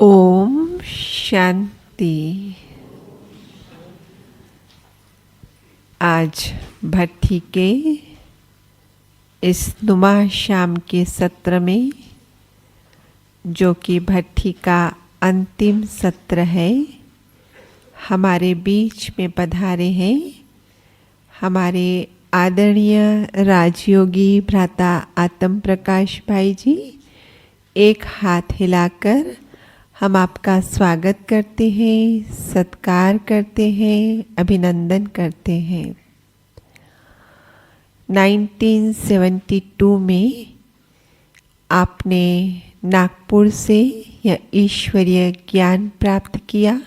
ओम शांति। आज भट्टी के इस नुमा शाम के सत्र में, जो कि भट्टी का अंतिम सत्र है, हमारे बीच में पधारे हैं हमारे आदरणीय राजयोगी भ्राता आत्म प्रकाश भाई जी। एक हाथ हिलाकर हम आपका स्वागत करते हैं, सत्कार करते हैं, अभिनंदन करते हैं। 1972 में आपने नागपुर से यह ईश्वरीय ज्ञान प्राप्त किया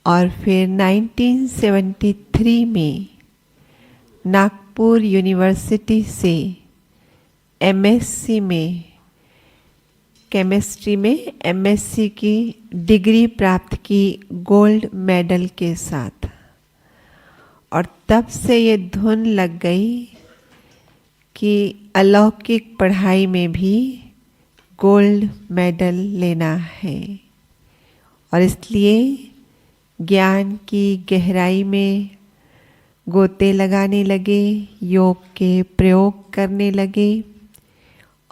और फिर 1973 में नागपुर यूनिवर्सिटी से एमएससी में केमिस्ट्री में एमएससी की डिग्री प्राप्त की गोल्ड मेडल के साथ। और तब से ये धुन लग गई कि अलौकिक पढ़ाई में भी गोल्ड मेडल लेना है, और इसलिए ज्ञान की गहराई में गोते लगाने लगे, योग के प्रयोग करने लगे।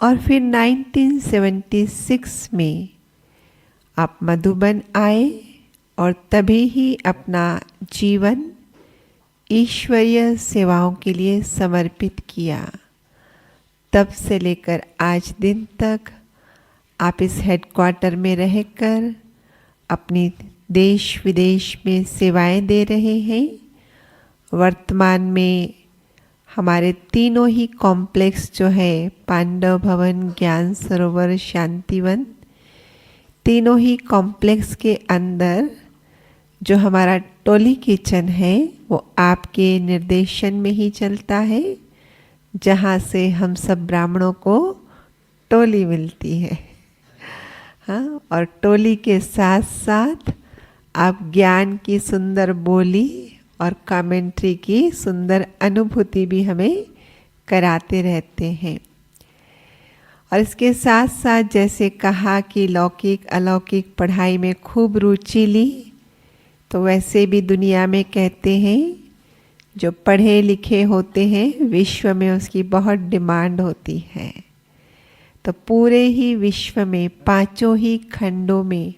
और फिर 1976 में आप मधुबन आए और तभी ही अपना जीवन ईश्वरीय सेवाओं के लिए समर्पित किया। तब से लेकर आज दिन तक आप इस हेडक्वार्टर में रहकर अपनी देश विदेश में सेवाएं दे रहे हैं। वर्तमान में हमारे तीनों ही कॉम्प्लेक्स जो है, पांडव भवन, ज्ञान सरोवर, शांतिवन, तीनों ही कॉम्प्लेक्स के अंदर जो हमारा टोली किचन है वो आपके निर्देशन में ही चलता है, जहाँ से हम सब ब्राह्मणों को टोली मिलती है। हाँ, और टोली के साथ साथ आप ज्ञान की सुंदर बोली और कमेंट्री की सुंदर अनुभूति भी हमें कराते रहते हैं। और इसके साथ साथ जैसे कहा कि लौकिक अलौकिक पढ़ाई में खूब रुचि ली, तो वैसे भी दुनिया में कहते हैं जो पढ़े लिखे होते हैं विश्व में उसकी बहुत डिमांड होती है। तो पूरे ही विश्व में पांचों ही खंडों में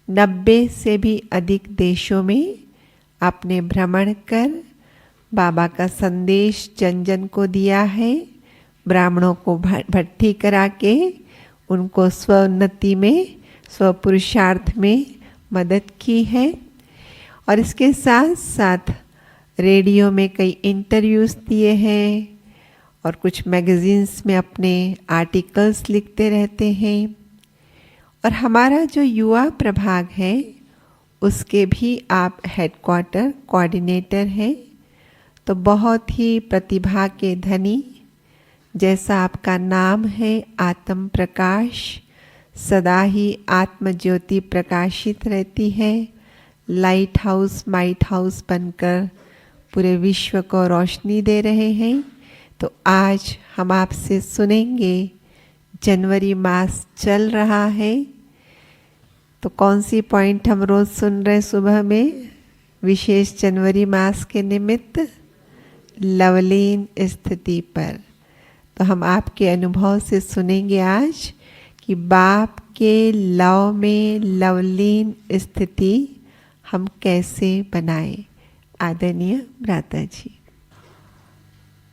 90 से भी अधिक देशों में आपने भ्रमण कर बाबा का संदेश जन जन को दिया है। ब्राह्मणों को भट्टी करा के उनको स्वोन्नति में, स्वपुरुषार्थ में मदद की है। और इसके साथ साथ रेडियो में कई इंटरव्यूज़ दिए हैं और कुछ मैगज़ीन्स में अपने आर्टिकल्स लिखते रहते हैं। और हमारा जो युवा प्रभाग है उसके भी आप हेडक्वार्टर कोऑर्डिनेटर हैं। तो बहुत ही प्रतिभा के धनी, जैसा आपका नाम है आत्म प्रकाश, सदा ही आत्म ज्योति प्रकाशित रहती है। लाइट हाउस माइट हाउस बनकर पूरे विश्व को रोशनी दे रहे हैं। तो आज हम आपसे सुनेंगे, जनवरी मास चल रहा है, तो कौन सी पॉइंट हम रोज़ सुन रहे सुबह में विशेष जनवरी मास के निमित्त? लवलीन स्थिति पर। तो हम आपके अनुभव से सुनेंगे आज कि बाप के लव में लवलीन स्थिति हम कैसे बनाए। आदरणीय भ्राता जी।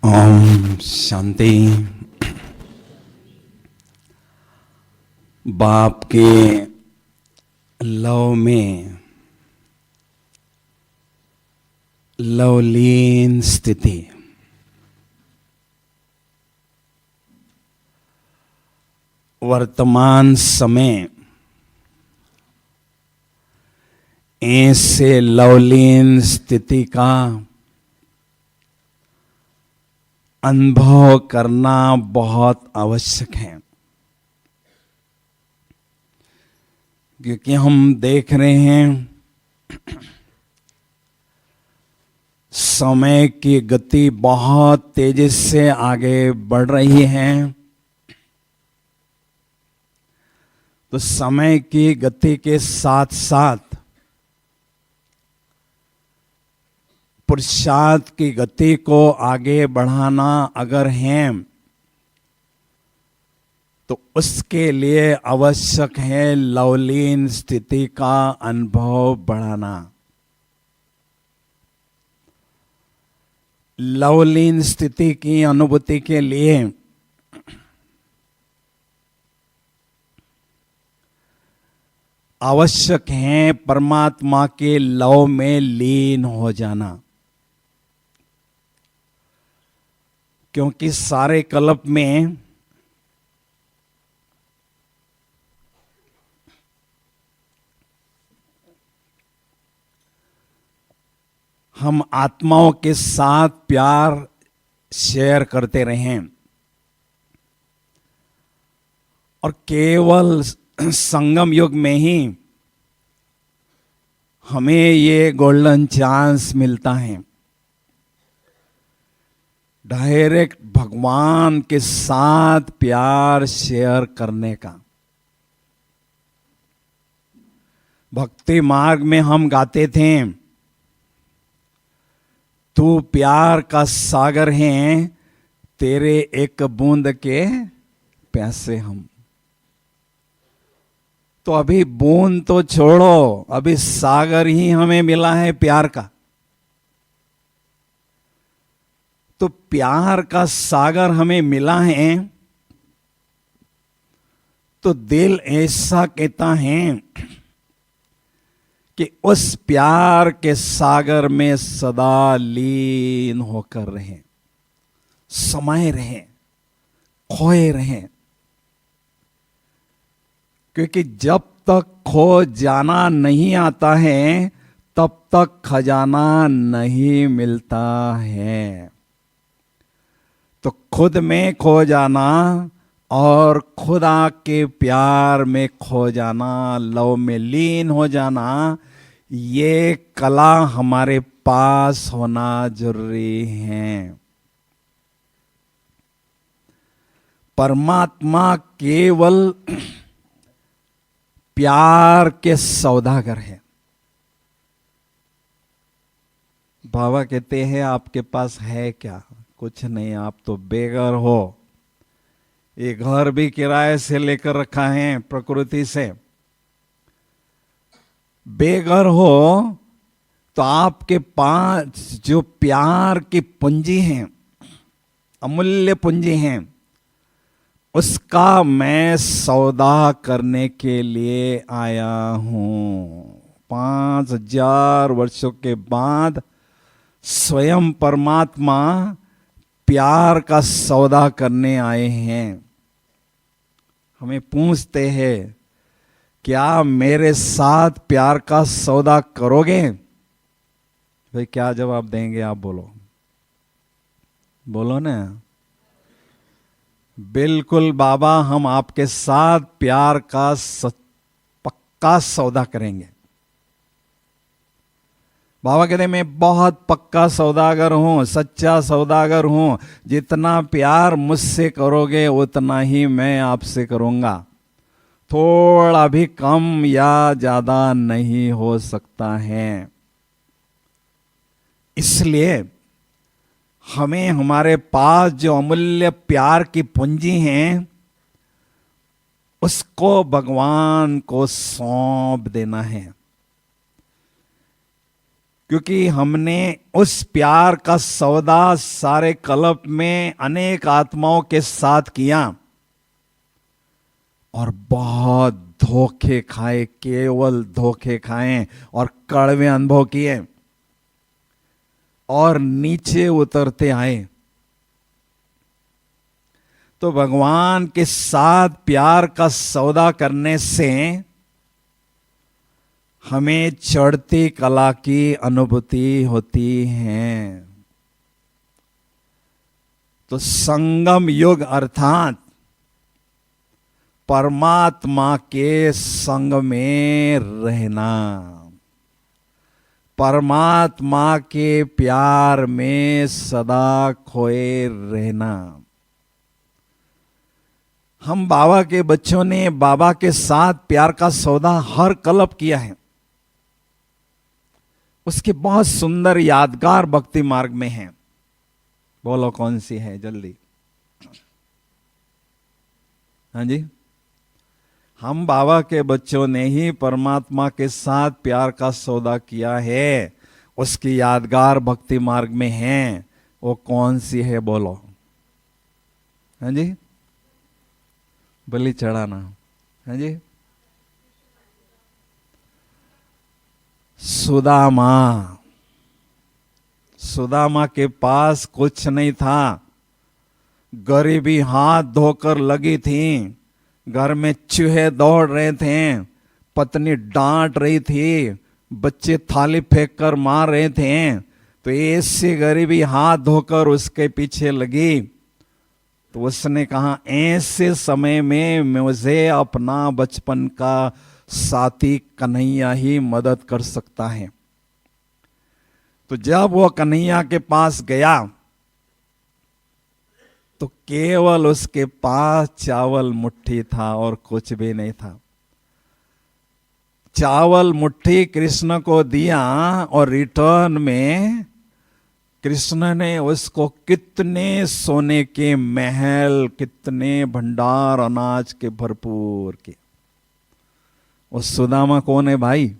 ओम शांति। बाप के लव में लवलीन स्थिति, वर्तमान समय ऐसे लवलीन स्थिति का अनुभव करना बहुत आवश्यक है, क्योंकि हम देख रहे हैं समय की गति बहुत तेजी से आगे बढ़ रही है। तो समय की गति के साथ साथ पुरुषार्थ की गति को आगे बढ़ाना अगर है तो उसके लिए आवश्यक है लवलीन स्थिति का अनुभव बढ़ाना। लवलीन स्थिति की अनुभूति के लिए आवश्यक है परमात्मा के लव में लीन हो जाना, क्योंकि सारे कल्प में हम आत्माओं के साथ प्यार शेयर करते रहें और केवल संगम युग में ही हमें ये गोल्डन चांस मिलता है डायरेक्ट भगवान के साथ प्यार शेयर करने का। भक्ति मार्ग में हम गाते थे, तू प्यार का सागर है, तेरे एक बूंद के प्यासे हम। तो अभी बूंद तो छोड़ो, अभी सागर ही हमें मिला है प्यार का। तो प्यार का सागर हमें मिला है तो दिल ऐसा कहता है कि उस प्यार के सागर में सदा लीन होकर रहें, समाये रहें, खोए रहें, क्योंकि जब तक खो जाना नहीं आता है तब तक खजाना नहीं मिलता है। तो खुद में खो जाना और खुदा के प्यार में खो जाना, लव में लीन हो जाना, ये कला हमारे पास होना जरूरी है। परमात्मा केवल प्यार के सौदागर है। बाबा कहते हैं आपके पास है क्या? कुछ नहीं, आप तो बेघर हो। ये घर भी किराए से लेकर रखा है प्रकृति से। बेघर हो तो आपके पास जो प्यार की पूंजी है, अमूल्य पूंजी है, उसका मैं सौदा करने के लिए आया हूं। 5000 वर्षों के बाद स्वयं परमात्मा प्यार का सौदा करने आए हैं। हमें पूछते हैं, क्या मेरे साथ प्यार का सौदा करोगे? भाई क्या जवाब देंगे आप? बोलो, बोलो ना। बिल्कुल बाबा, हम आपके साथ प्यार का पक्का सौदा करेंगे। बाबा कहते मैं बहुत पक्का सौदागर हूं, सच्चा सौदागर हूं। जितना प्यार मुझसे करोगे उतना ही मैं आपसे करूंगा। थोड़ा भी कम या ज्यादा नहीं हो सकता है। इसलिए हमें हमारे पास जो अमूल्य प्यार की पूंजी है उसको भगवान को सौंप देना है, क्योंकि हमने उस प्यार का सौदा सारे कल्प में अनेक आत्माओं के साथ किया और बहुत धोखे खाए, केवल धोखे खाए और कड़वे अनुभव किए और नीचे उतरते आए। तो भगवान के साथ प्यार का सौदा करने से हमें चढ़ती कला की अनुभूति होती है। तो संगम युग अर्थात परमात्मा के संग में रहना, परमात्मा के प्यार में सदा खोए रहना, हम बाबा के बच्चों ने बाबा के साथ प्यार का सौदा हर कल्प किया है। उसके बहुत सुंदर यादगार भक्ति मार्ग में हैं। बोलो कौन सी है जल्दी। हाँ जी, हम बाबा के बच्चों ने ही परमात्मा के साथ प्यार का सौदा किया है, उसकी यादगार भक्ति मार्ग में हैं। वो कौन सी है बोलो। हाँ जी, बलि चढ़ाना। हाँ जी, सुदामा। सुदामा के पास कुछ नहीं था, गरीबी हाथ धोकर लगी थी, घर में चूहे दौड़ रहे थे, पत्नी डांट रही थी, बच्चे थाली फेंक कर मार रहे थे, तो ऐसी गरीबी हाथ धोकर उसके पीछे लगी। तो उसने कहा ऐसे समय में मुझे अपना बचपन का साथी कन्हैया ही मदद कर सकता है। तो जब वो कन्हैया के पास गया तो केवल उसके पास चावल मुट्ठी था और कुछ भी नहीं था। चावल मुट्ठी कृष्ण को दिया और रिटर्न में कृष्ण ने उसको कितने सोने के महल, कितने भंडार अनाज के भरपूर के। उस सुदामा कौन है भाई?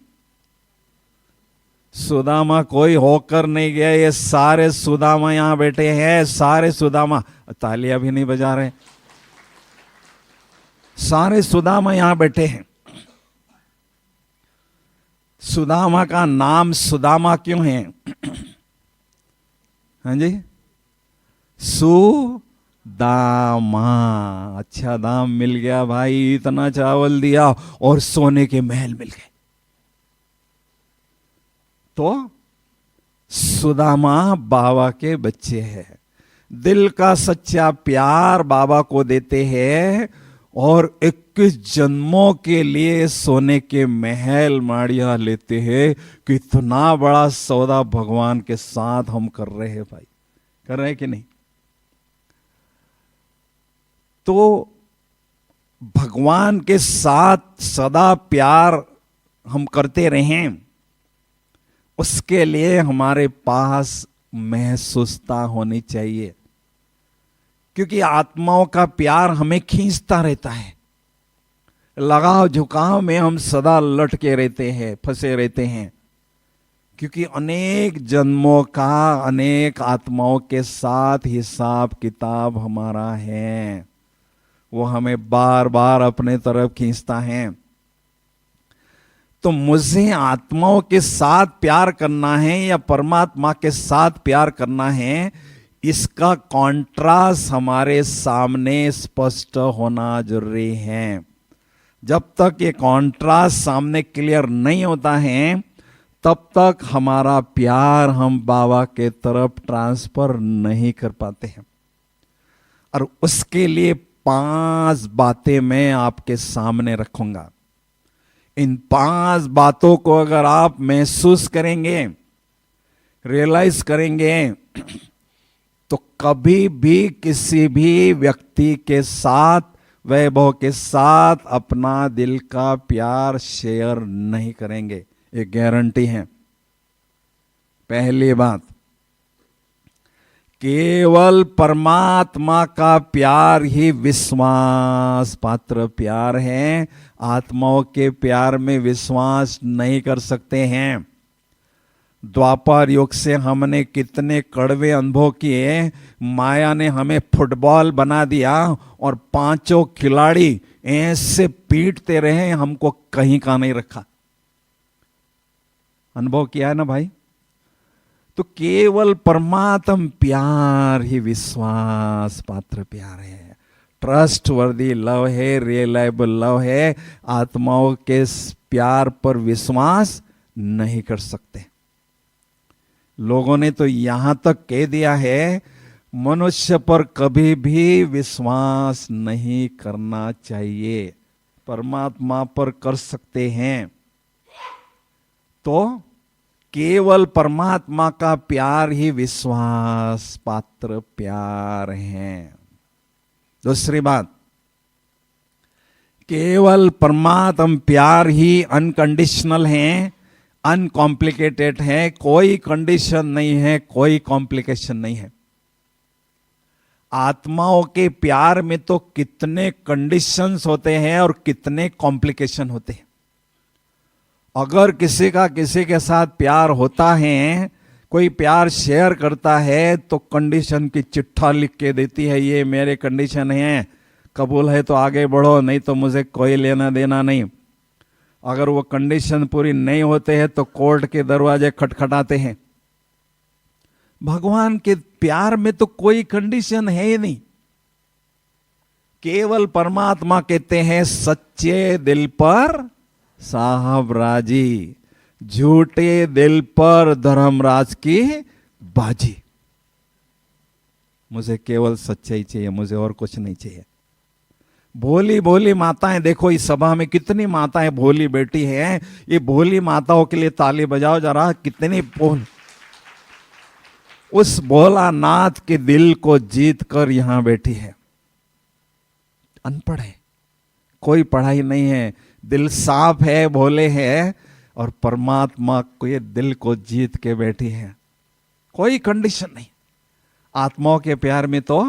सुदामा कोई होकर नहीं गया, ये सारे सुदामा यहां बैठे हैं, सारे सुदामा। तालियां भी नहीं बजा रहे, सारे सुदामा यहां बैठे हैं। सुदामा का नाम सुदामा क्यों है? हाँ जी, सुदामा। अच्छा दाम मिल गया भाई, इतना चावल दिया और सोने के महल मिल गए। तो सुदामा बाबा के बच्चे हैं, दिल का सच्चा प्यार बाबा को देते हैं और 21 जन्मों के लिए सोने के महल माड़ियां लेते हैं। कितना बड़ा सौदा भगवान के साथ हम कर रहे हैं भाई, कर रहे हैं कि नहीं? तो भगवान के साथ सदा प्यार हम करते रहें, उसके लिए हमारे पास महसूसता होनी चाहिए, क्योंकि आत्माओं का प्यार हमें खींचता रहता है। लगाव झुकाव में हम सदा लटके रहते हैं, फंसे रहते हैं, क्योंकि अनेक जन्मों का अनेक आत्माओं के साथ हिसाब किताब हमारा है, वो हमें बार बार अपने तरफ खींचता है। तो मुझे आत्माओं के साथ प्यार करना है या परमात्मा के साथ प्यार करना है, इसका कॉन्ट्रास्ट हमारे सामने स्पष्ट होना जरूरी है। जब तक ये कॉन्ट्रास्ट सामने क्लियर नहीं होता है, तब तक हमारा प्यार हम बाबा के तरफ ट्रांसफर नहीं कर पाते हैं। और उसके लिए 5 बातें मैं आपके सामने रखूंगा। इन 5 बातों को अगर आप महसूस करेंगे, रियलाइज करेंगे, तो कभी भी किसी भी व्यक्ति के साथ, वैभव के साथ अपना दिल का प्यार शेयर नहीं करेंगे, ये गारंटी है। पहली बात, केवल परमात्मा का प्यार ही विश्वास पात्र प्यार है। आत्माओं के प्यार में विश्वास नहीं कर सकते हैं। द्वापर युग से हमने कितने कड़वे अनुभव किए। माया ने हमें फुटबॉल बना दिया और 5 खिलाड़ी ऐसे पीटते रहे, हमको कहीं का नहीं रखा। अनुभव किया है ना भाई? तो केवल परमात्म प्यार ही विश्वास पात्र प्यार है, ट्रस्ट वर्दी लव है, रियलाइबल लव है। आत्माओं के प्यार पर विश्वास नहीं कर सकते। लोगों ने तो यहां तक कह दिया है, मनुष्य पर कभी भी विश्वास नहीं करना चाहिए, परमात्मा पर कर सकते हैं। तो केवल परमात्मा का प्यार ही विश्वास पात्र प्यार है। दूसरी बात, केवल परमात्म प्यार ही अनकंडीशनल है, अनकॉम्प्लिकेटेड है, कोई कंडीशन नहीं है, कोई कॉम्प्लिकेशन नहीं है। आत्माओं के प्यार में तो कितने कंडीशंस होते हैं और कितने कॉम्प्लिकेशन होते हैं। अगर किसी का किसी के साथ प्यार होता है, कोई प्यार शेयर करता है, तो कंडीशन की चिट्ठा लिख के देती है, ये मेरे कंडीशन है, कबूल है तो आगे बढ़ो, नहीं तो मुझे कोई लेना देना नहीं। अगर वो कंडीशन पूरी नहीं होते हैं तो कोर्ट के दरवाजे खटखटाते हैं। भगवान के प्यार में तो कोई कंडीशन है ही नहीं। केवल परमात्मा कहते हैं, सच्चे दिल पर साहब राजी, झूठे दिल पर धर्मराज की बाजी। मुझे केवल सच्चाई चाहिए, मुझे और कुछ नहीं चाहिए। भोली भोली माताएं, देखो इस सभा में कितनी माताएं भोली बेटी हैं। ये भोली माताओं के लिए ताली बजाओ जरा, कितनी भोल। उस भोलानाथ के दिल को जीत कर यहां बैठी है। अनपढ़ है, कोई पढ़ाई नहीं है, दिल साफ है, भोले है, और परमात्मा को ये दिल को जीत के बैठी है। कोई कंडीशन नहीं। आत्माओं के प्यार में तो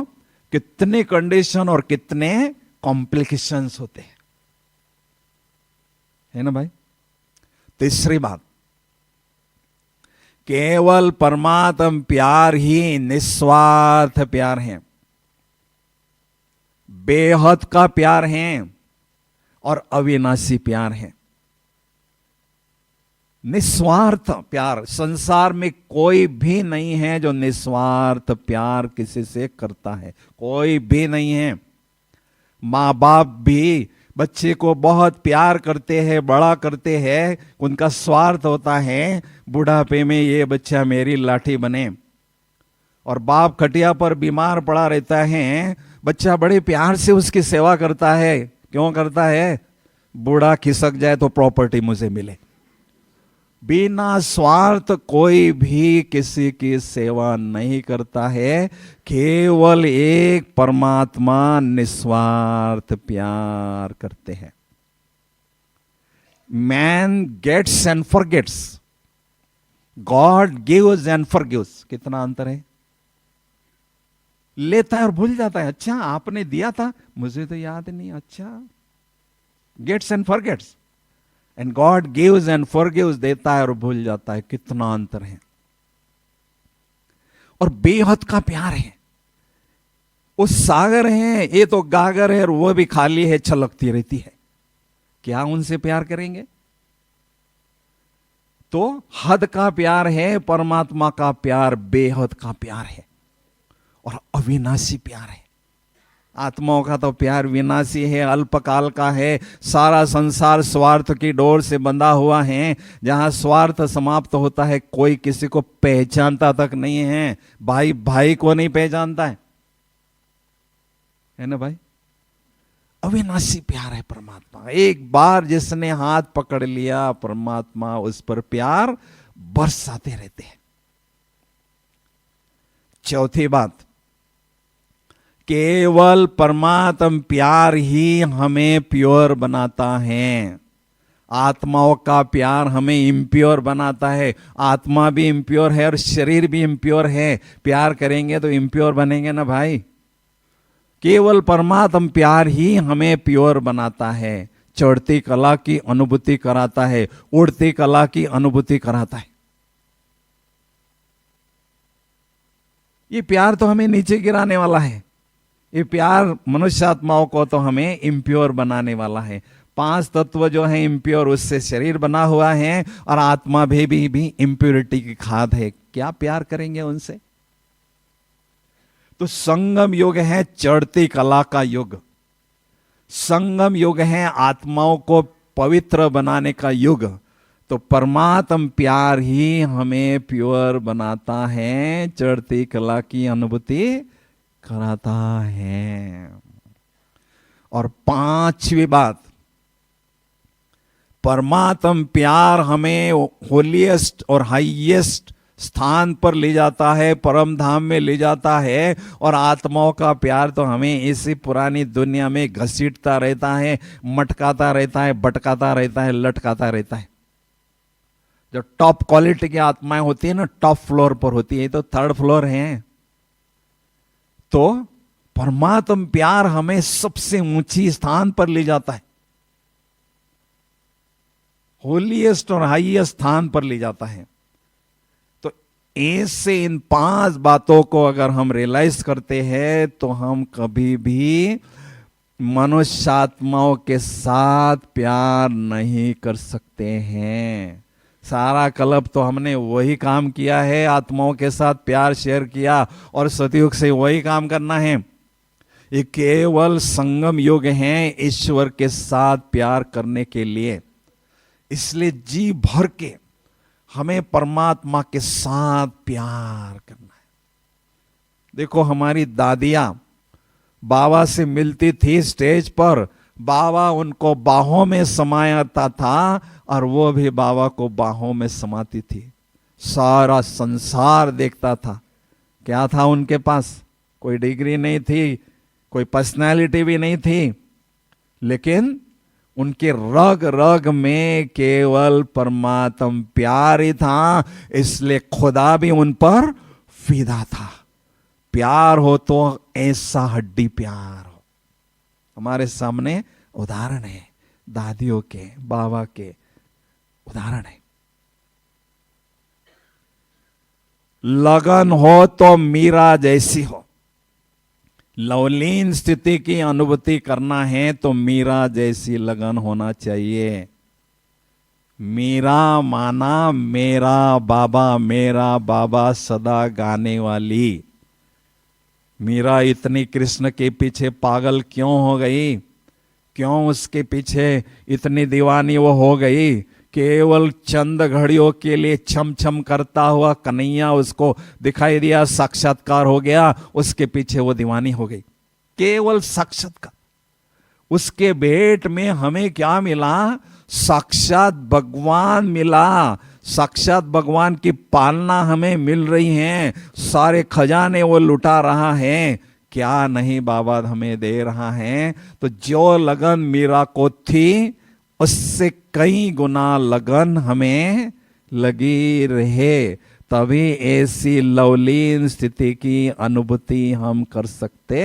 कितने कंडीशन और कितने कॉम्प्लिकेशंस होते हैं, है ना भाई। तीसरी बात, केवल परमात्म प्यार ही निस्वार्थ प्यार है, बेहद का प्यार है और अविनाशी प्यार है। निस्वार्थ प्यार, संसार में कोई भी नहीं है जो निस्वार्थ प्यार किसी से करता है, कोई भी नहीं है। माँ बाप भी बच्चे को बहुत प्यार करते हैं, बड़ा करते हैं, उनका स्वार्थ होता है बुढ़ापे में ये बच्चा मेरी लाठी बने। और बाप खटिया पर बीमार पड़ा रहता है, बच्चा बड़े प्यार से उसकी सेवा करता है। क्यों करता है? बूढ़ा खिसक जाए तो प्रॉपर्टी मुझे मिले। बिना स्वार्थ कोई भी किसी की सेवा नहीं करता है, केवल एक परमात्मा निस्वार्थ प्यार करते हैं। Man gets and forgets, God gives and forgives. कितना अंतर है? लेता है और भूल जाता है। अच्छा आपने दिया था, मुझे तो याद नहीं। अच्छा, gets and forgets, and God gives and forgives, देता है और भूल जाता है। कितना अंतर है। और बेहद का प्यार है। वो सागर है, ये तो गागर है, और वो भी खाली है, छलकती रहती है। क्या उनसे प्यार करेंगे? तो हद का प्यार है, परमात्मा का प्यार बेहद का प्यार है और अविनाशी प्यार है। आत्माओं का तो प्यार विनाशी है, अल्पकाल का है। सारा संसार स्वार्थ की डोर से बंधा हुआ है। जहां स्वार्थ समाप्त होता है, कोई किसी को पहचानता तक नहीं है। भाई भाई को नहीं पहचानता है ना भाई। अविनाशी प्यार है परमात्मा। एक बार जिसने हाथ पकड़ लिया, परमात्मा उस पर प्यार बरसाते रहते हैं। चौथी बात, केवल परमात्म प्यार ही हमें प्योर बनाता है। आत्माओं का प्यार हमें इम्प्योर बनाता है। आत्मा भी इम्प्योर है और शरीर भी इम्प्योर है। प्यार करेंगे तो इम्प्योर बनेंगे ना भाई। केवल परमात्म प्यार ही हमें प्योर बनाता है। चढ़ती कला की अनुभूति कराता है, उड़ती कला की अनुभूति कराता है। ये प्यार तो हमें नीचे गिराने वाला है। ये प्यार मनुष्य आत्माओं को तो हमें इम्प्योर बनाने वाला है। 5 तत्व जो है इम्प्योर, उससे शरीर बना हुआ है, और आत्मा भी इम्प्योरिटी की खाद है। क्या प्यार करेंगे उनसे? तो संगम युग है चढ़ती कला का युग। संगम युग है आत्माओं को पवित्र बनाने का युग। तो परमात्म प्यार ही हमें प्योर बनाता है, चढ़ती कला की अनुभूति कराता है। और 5वीं बात, परमात्म प्यार हमें होलीएस्ट और हाईएस्ट स्थान पर ले जाता है, परम धाम में ले जाता है। और आत्माओं का प्यार तो हमें इसी पुरानी दुनिया में घसीटता रहता है, मटकाता रहता है, भटकाता रहता है, लटकाता रहता है। जो टॉप क्वालिटी की आत्माएं होती है ना, टॉप फ्लोर पर होती है, तो थर्ड फ्लोर है। तो परमात्म प्यार हमें सबसे ऊंची स्थान पर ले जाता है, होलीएस्ट और हाईएस्ट स्थान पर ले जाता है। तो ऐसे इन 5 बातों को अगर हम रियलाइज करते हैं तो हम कभी भी मनुष्यात्माओं के साथ प्यार नहीं कर सकते हैं। सारा कल्प तो हमने वही काम किया है, आत्माओं के साथ प्यार शेयर किया, और सतयुग से वही काम करना है। ये केवल संगम युग है ईश्वर के साथ प्यार करने के लिए। इसलिए जी भर के हमें परमात्मा के साथ प्यार करना है। देखो, हमारी दादियां बाबा से मिलती थी स्टेज पर, बाबा उनको बाहों में समाता था और वो भी बाबा को बाहों में समाती थी। सारा संसार देखता था। क्या था उनके पास? कोई डिग्री नहीं थी, कोई पर्सनालिटी भी नहीं थी, लेकिन उनके रग रग में केवल परमात्म प्यार ही था। इसलिए खुदा भी उन पर फिदा था। प्यार हो तो ऐसा हड्डी प्यार हो। हमारे सामने उदाहरण है दादियों के, बाबा के उदाहरण है। लगन हो तो मीरा जैसी हो। लवलीन स्थिति की अनुभूति करना है तो मीरा जैसी लगन होना चाहिए। मीरा माना मेरा बाबा सदा गाने वाली। मीरा इतनी कृष्ण के पीछे पागल क्यों हो गई? क्यों उसके पीछे इतनी दीवानी वो हो गई? केवल चंद घड़ियों के लिए छम छम करता हुआ कन्हैया उसको दिखाई दिया, साक्षात्कार हो गया, उसके पीछे वो दीवानी हो गई। केवल साक्षात्कार। उसके भेंट में हमें क्या मिला? साक्षात भगवान मिला। साक्षात भगवान की पालना हमें मिल रही है। सारे खजाने वो लुटा रहा है। क्या नहीं बाबा हमें दे रहा है। तो जो लगन मीरा को थी उससे कई गुना लगन हमें लगी रहे, तभी ऐसी लवलीन स्थिति की अनुभूति हम कर सकते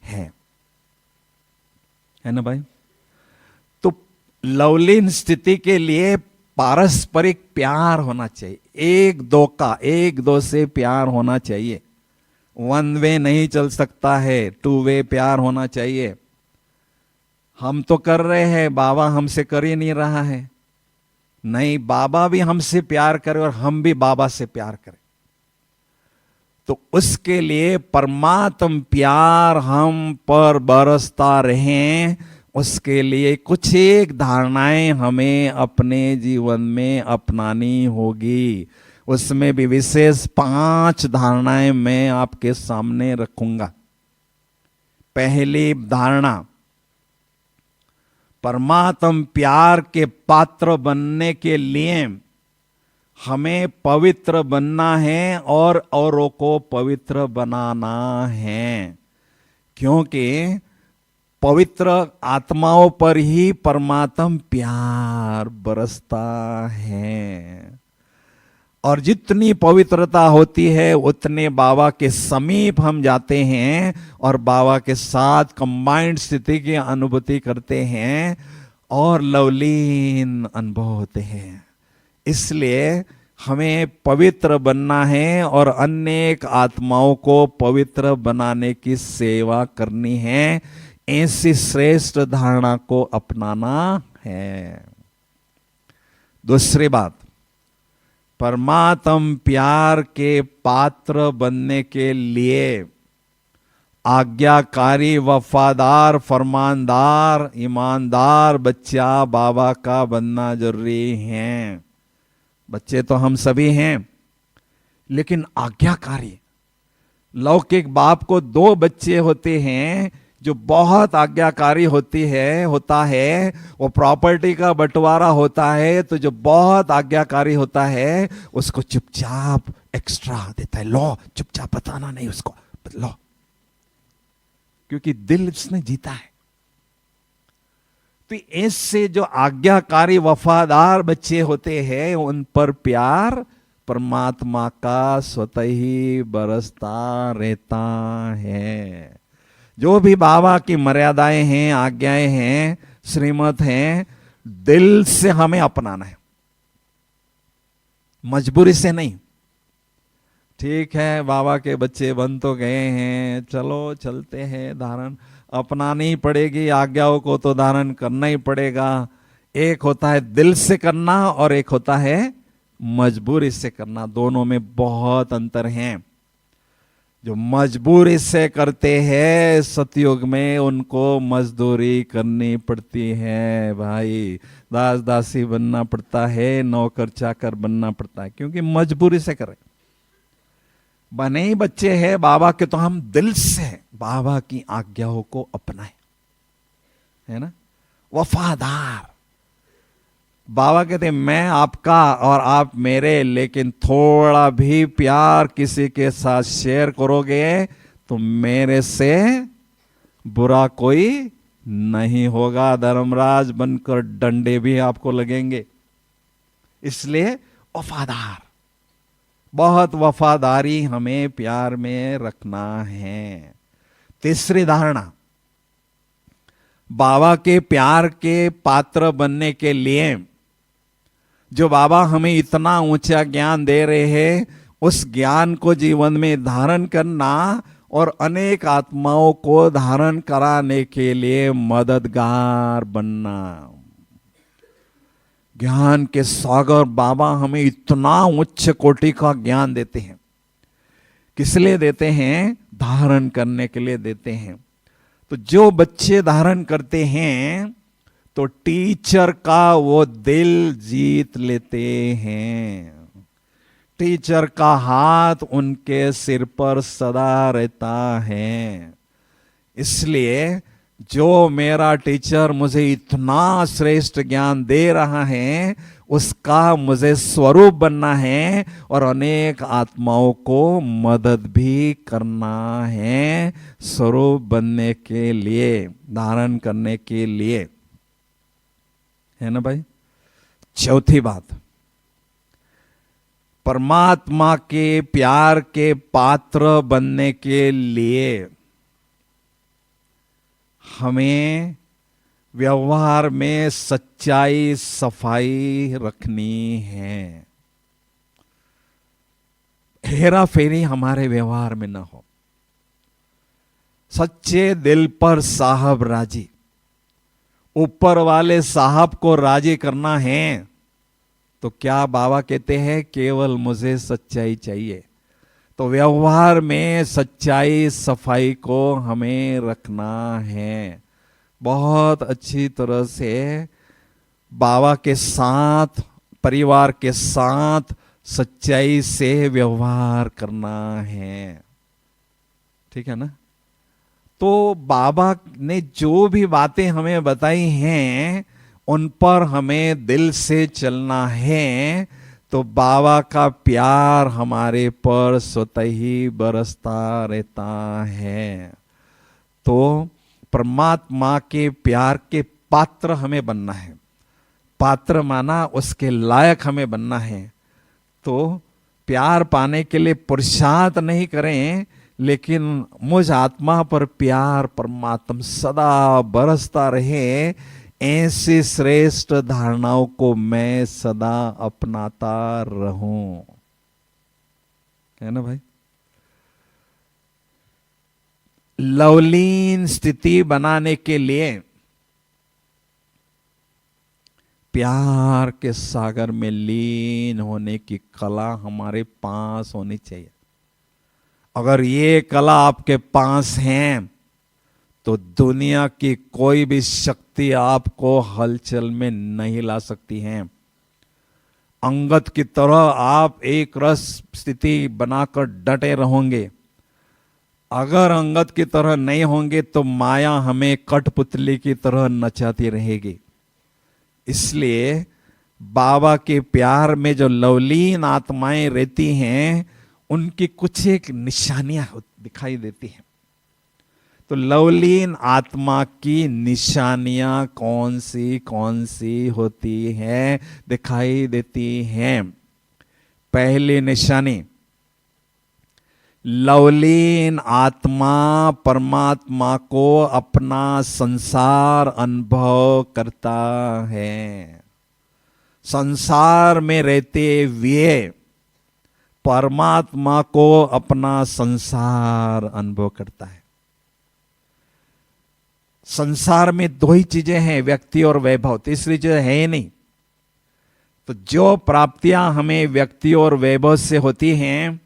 हैं। है ना भाई? तो लवलीन स्थिति के लिए पारस्परिक प्यार होना चाहिए। एक दो से प्यार होना चाहिए। वन वे नहीं चल सकता है, 2 वे प्यार होना चाहिए। हम तो कर रहे हैं, बाबा हमसे कर ही नहीं रहा है। नहीं, बाबा भी हमसे प्यार करे और हम भी बाबा से प्यार करें। तो उसके लिए परमात्म प्यार हम पर बरसता रहे, उसके लिए कुछ एक धारणाएं हमें अपने जीवन में अपनानी होगी। उसमें भी विशेष 5 धारणाएं मैं आपके सामने रखूंगा। पहली धारणा, परमात्म प्यार के पात्र बनने के लिए हमें पवित्र बनना है और औरों को पवित्र बनाना है। क्योंकि पवित्र आत्माओं पर ही परमात्म प्यार बरसता है। और जितनी पवित्रता होती है उतने बाबा के समीप हम जाते हैं और बाबा के साथ कंबाइंड स्थिति की अनुभूति करते हैं और लवलीन अनुभव होते हैं। इसलिए हमें पवित्र बनना है और अनेक आत्माओं को पवित्र बनाने की सेवा करनी है। ऐसी श्रेष्ठ धारणा को अपनाना है। दूसरी बात, परमात्म प्यार के पात्र बनने के लिए आज्ञाकारी, वफादार, फरमानदार, ईमानदार बच्चा बाबा का बनना जरूरी है। बच्चे तो हम सभी हैं, लेकिन आज्ञाकारी। लौकिक बाप को 2 बच्चे होते हैं, जो बहुत आज्ञाकारी होता है, वो प्रॉपर्टी का बंटवारा होता है तो जो बहुत आज्ञाकारी होता है उसको चुपचाप एक्स्ट्रा देता है। लो चुपचाप बताना नहीं उसको, लो, क्योंकि दिल उसने जीता है। तो ऐसे जो आज्ञाकारी वफादार बच्चे होते हैं उन पर प्यार परमात्मा का स्वतः ही बरसता रहता है। जो भी बाबा की मर्यादाएं हैं, आज्ञाएं हैं, श्रीमत हैं, दिल से हमें अपनाना है, मजबूरी से नहीं। ठीक है, बाबा के बच्चे बन तो गए हैं, चलो चलते हैं, धारण अपनानी ही पड़ेगी, आज्ञाओं को तो धारण करना ही पड़ेगा। एक होता है दिल से करना और एक होता है मजबूरी से करना, दोनों में बहुत अंतर है। जो मजबूरी से करते हैं सतयुग में उनको मजदूरी करनी पड़ती है भाई, दास दासी बनना पड़ता है, नौकर चाकर बनना पड़ता है, क्योंकि मजबूरी से करें। बने ही बच्चे हैं बाबा के तो हम दिल से बाबा की आज्ञाओं को अपनाएं, है ना, वफादार। बाबा कहते हैं मैं आपका और आप मेरे, लेकिन थोड़ा भी प्यार किसी के साथ शेयर करोगे तो मेरे से बुरा कोई नहीं होगा, धर्मराज बनकर डंडे भी आपको लगेंगे। इसलिए वफादार, बहुत वफादारी हमें प्यार में रखना है। तीसरी धारणा, बाबा के प्यार के पात्र बनने के लिए जो बाबा हमें इतना ऊंचा ज्ञान दे रहे हैं उस ज्ञान को जीवन में धारण करना और अनेक आत्माओं को धारण कराने के लिए मददगार बनना। ज्ञान के सागर बाबा हमें इतना उच्च कोटि का ज्ञान देते हैं, किस लिए देते हैं? धारण करने के लिए देते हैं। तो जो बच्चे धारण करते हैं तो टीचर का वो दिल जीत लेते हैं, टीचर का हाथ उनके सिर पर सदा रहता है। इसलिए जो मेरा टीचर मुझे इतना श्रेष्ठ ज्ञान दे रहा है उसका मुझे स्वरूप बनना है और अनेक आत्माओं को मदद भी करना है स्वरूप बनने के लिए, धारण करने के लिए, है ना भाई। चौथी बात, परमात्मा के प्यार के पात्र बनने के लिए हमें व्यवहार में सच्चाई सफाई रखनी है। हेरा फेरी हमारे व्यवहार में ना हो। सच्चे दिल पर साहब राजी, ऊपर वाले साहब को राजी करना है तो क्या बाबा कहते हैं केवल मुझे सच्चाई चाहिए। तो व्यवहार में सच्चाई सफाई को हमें रखना है, बहुत अच्छी तरह से बाबा के साथ, परिवार के साथ सच्चाई से व्यवहार करना है, ठीक है ना। तो बाबा ने जो भी बातें हमें बताई हैं उन पर हमें दिल से चलना है तो बाबा का प्यार हमारे पर स्वतः ही बरसता रहता है। तो परमात्मा के प्यार के पात्र हमें बनना है, पात्र माना उसके लायक हमें बनना है। तो प्यार पाने के लिए पुरुषार्थ नहीं करें, लेकिन मुझ आत्मा पर प्यार परमात्मा सदा बरसता रहे, ऐसी श्रेष्ठ धारणाओं को मैं सदा अपनाता रहूं, है ना भाई। लवलीन स्थिति बनाने के लिए प्यार के सागर में लीन होने की कला हमारे पास होनी चाहिए। अगर ये कला आपके पास है तो दुनिया की कोई भी शक्ति आपको हलचल में नहीं ला सकती है। अंगद की तरह आप एक रस स्थिति बनाकर डटे रहोगे अगर अंगद की तरह नहीं होंगे तो माया हमें कठपुतली की तरह नचाती रहेगी। इसलिए बाबा के प्यार में जो लवलीन आत्माएं रहती हैं, उनकी कुछ एक निशानियां दिखाई देती हैं। तो लवलीन आत्मा की निशानियां कौन सी होती हैं, दिखाई देती हैं। पहली निशानी, लवलीन आत्मा परमात्मा को अपना संसार अनुभव करता है। संसार में रहते हुए परमात्मा को अपना संसार अनुभव करता है। संसार में दो ही चीजें हैं, व्यक्ति और वैभव, तीसरी चीज है ही नहीं। तो जो प्राप्तियां हमें व्यक्ति और वैभव से होती हैं,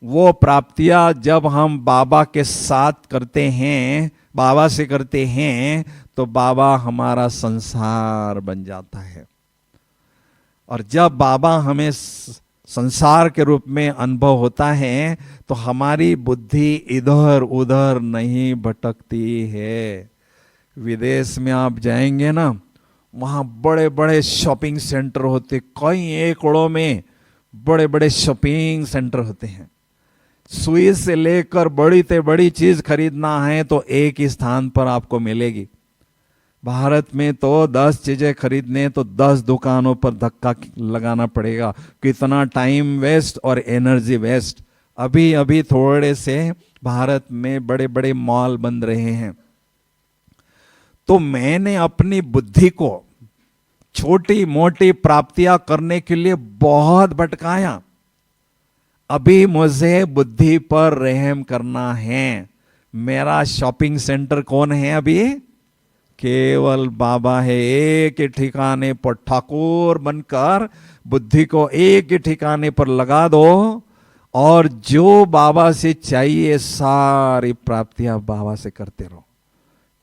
वो प्राप्तियां जब हम बाबा के साथ करते हैं, बाबा से करते हैं, तो बाबा हमारा संसार बन जाता है। और जब बाबा हमें संसार के रूप में अनुभव होता है, तो हमारी बुद्धि इधर उधर नहीं भटकती है। विदेश में आप जाएंगे ना, वहाँ बड़े बड़े शॉपिंग सेंटर होते, कई एकड़ों में बड़े बड़े शॉपिंग सेंटर होते हैं। सुई से लेकर बड़ी से बड़ी चीज खरीदना है तो एक ही स्थान पर आपको मिलेगी। भारत में तो 10 चीजें खरीदने तो 10 दुकानों पर धक्का लगाना पड़ेगा। कितना टाइम वेस्ट और एनर्जी वेस्ट। अभी अभी थोड़े से भारत में बड़े बड़े मॉल बन रहे हैं। तो मैंने अपनी बुद्धि को छोटी मोटी प्राप्तियां करने के लिए बहुत भटकाया। अभी मुझे बुद्धि पर रहम करना है। मेरा शॉपिंग सेंटर कौन है अभी? केवल बाबा है। एक ही ठिकाने पर ठाकुर बनकर बुद्धि को एक ही ठिकाने पर लगा दो, और जो बाबा से चाहिए सारी प्राप्तियां बाबा से करते रहो।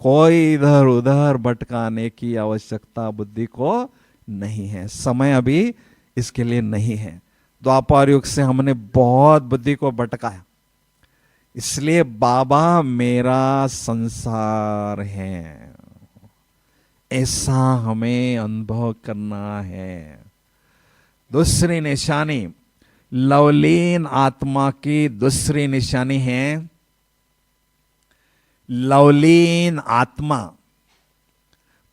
कोई इधर उधर भटकाने की आवश्यकता बुद्धि को नहीं है। समय अभी इसके लिए नहीं है। द्वापर युग से हमने बहुत बुद्धि को भटकाया। इसलिए बाबा मेरा संसार है, ऐसा हमें अनुभव करना है। दूसरी निशानी, लवलीन आत्मा की दूसरी निशानी है, लवलीन आत्मा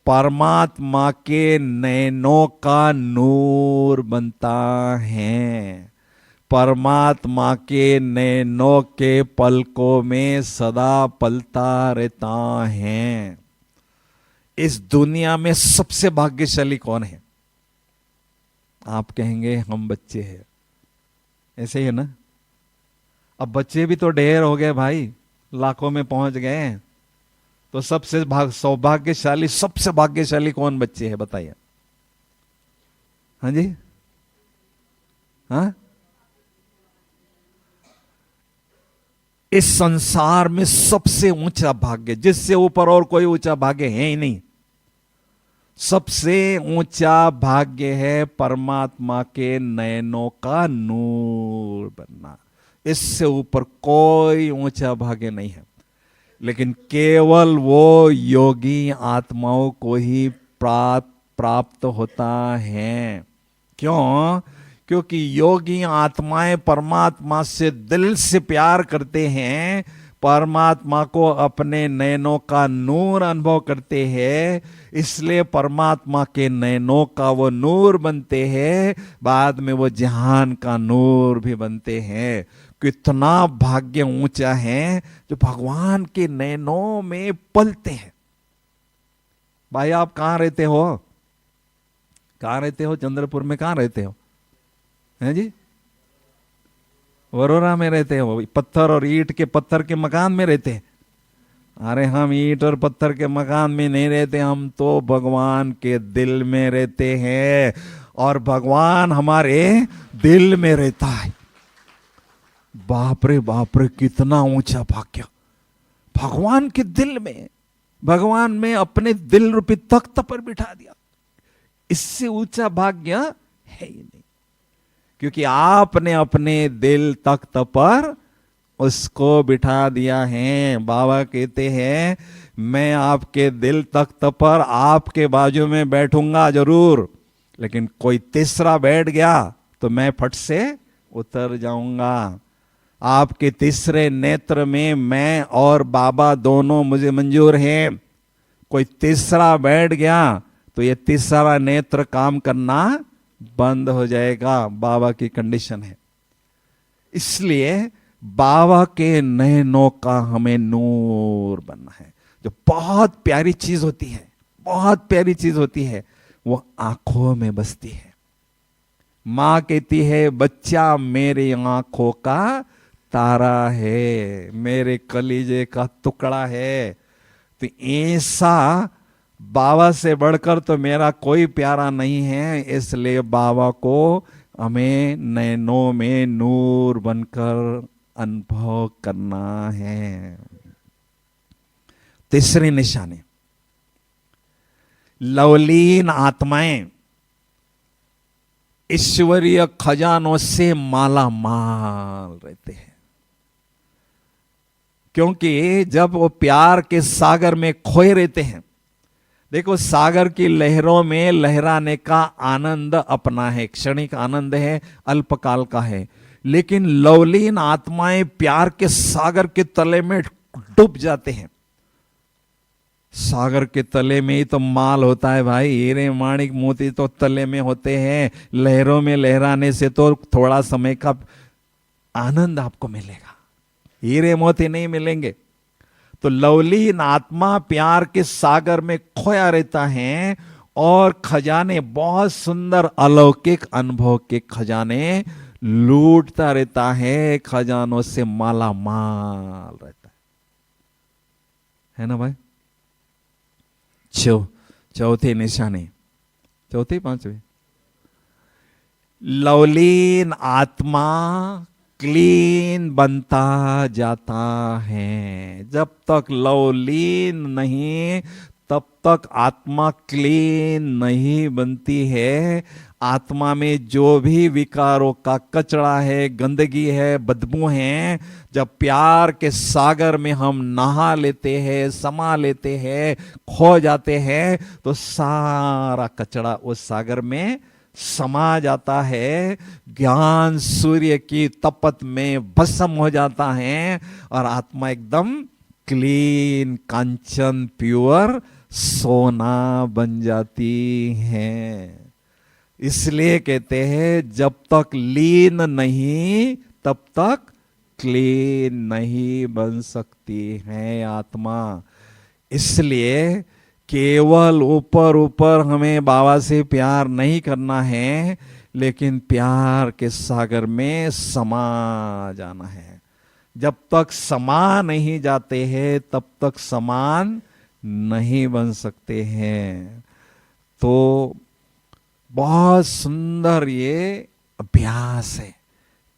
परमात्मा के नैनों का नूर बनता है। परमात्मा के नैनों के पलकों में सदा पलता रहता है। इस दुनिया में सबसे भाग्यशाली कौन है? आप कहेंगे हम बच्चे हैं। ऐसे ही है ना? अब बच्चे भी तो ढेर हो गए भाई, लाखों में पहुंच गए। तो सबसे सौभाग्यशाली, सबसे भाग्यशाली कौन बच्चे हैं बताइए? हाँ जी, हाँ? इस संसार में सबसे ऊंचा भाग्य, जिससे ऊपर और कोई ऊंचा भाग्य है ही नहीं, सबसे ऊंचा भाग्य है परमात्मा के नयनों का नूर बनना। इससे ऊपर कोई ऊंचा भाग्य नहीं है। लेकिन केवल वो योगी आत्माओं को ही प्राप्त होता है। क्यों? क्योंकि योगी आत्माएं परमात्मा से दिल से प्यार करते हैं, परमात्मा को अपने नैनों का नूर अनुभव करते हैं। इसलिए परमात्मा के नैनों का वो नूर बनते हैं, बाद में वो जहान का नूर भी बनते हैं। कितना भाग्य ऊंचा है जो भगवान के नैनों में पलते हैं। भाई आप कहां रहते हो? कहां रहते हो? चंद्रपुर में कहां रहते हो? हैं जी? वरोरा में रहते हो? पत्थर और ईंट के, पत्थर के मकान में रहते हैं? अरे हम ईंट और पत्थर के मकान में नहीं रहते, हम तो भगवान के दिल में रहते हैं। और भगवान हमारे दिल में रहता है। बाप रे कितना ऊंचा भाग्य! भगवान के दिल में, भगवान में अपने दिल रूपी तख्त पर बिठा दिया। इससे ऊंचा भाग्य है ही नहीं। क्योंकि आपने अपने दिल तख्त पर उसको बिठा दिया है। बाबा कहते हैं मैं आपके दिल तख्त पर आपके बाजू में बैठूंगा जरूर, लेकिन कोई तीसरा बैठ गया तो मैं फट से उतर जाऊंगा। आपके तीसरे नेत्र में मैं और बाबा दोनों मुझे मंजूर हैं। कोई तीसरा बैठ गया तो ये तीसरा नेत्र काम करना बंद हो जाएगा। बाबा की कंडीशन है। इसलिए बाबा के नयनों का हमें नूर बनना है। जो बहुत प्यारी चीज होती है, बहुत प्यारी चीज होती है, वो आंखों में बसती है। मां कहती है बच्चा मेरी आंखों का तारा है, मेरे कलीजे का टुकड़ा है। तो ऐसा बाबा से बढ़कर तो मेरा कोई प्यारा नहीं है, इसलिए बाबा को हमें नैनों में नूर बनकर अनुभव करना है। तीसरी निशानी, लवलीन आत्माएं ईश्वरीय खजानों से माला माल रहते हैं, क्योंकि जब वो प्यार के सागर में खोए रहते हैं। देखो, सागर की लहरों में लहराने का आनंद अपना है, क्षणिक आनंद है, अल्पकाल का है। लेकिन लवलीन आत्माएं प्यार के सागर के तले में डूब जाते हैं। सागर के तले में ही तो माल होता है भाई, हीरे माणिक मोती तो तले में होते हैं। लहरों में लहराने से तो थोड़ा समय का आनंद आपको मिलेगा, हीरे मोती नहीं मिलेंगे। तो लवलीन आत्मा प्यार के सागर में खोया रहता है और खजाने, बहुत सुंदर अलौकिक अनुभव के खजाने लूटता रहता है, खजानों से माला माल रहता है ना भाई। चौथी निशानी, चौथी पांचवी, लवलीन आत्मा क्लीन बनता जाता है। जब तक लवलीन नहीं तब तक आत्मा क्लीन नहीं बनती है। आत्मा में जो भी विकारों का कचरा है, गंदगी है, बदबू है, जब प्यार के सागर में हम नहा लेते हैं, समा लेते हैं, खो जाते हैं, तो सारा कचरा उस सागर में समा जाता है। ज्ञान सूर्य की तपत में भस्म हो जाता है और आत्मा एकदम क्लीन, कांचन, प्योर सोना बन जाती है। इसलिए कहते हैं जब तक लीन नहीं तब तक क्लीन नहीं बन सकती है आत्मा। इसलिए केवल ऊपर ऊपर हमें बाबा से प्यार नहीं करना है, लेकिन प्यार के सागर में समा जाना है। जब तक समा नहीं जाते हैं तब तक समान नहीं बन सकते हैं। तो बहुत सुंदर ये अभ्यास है।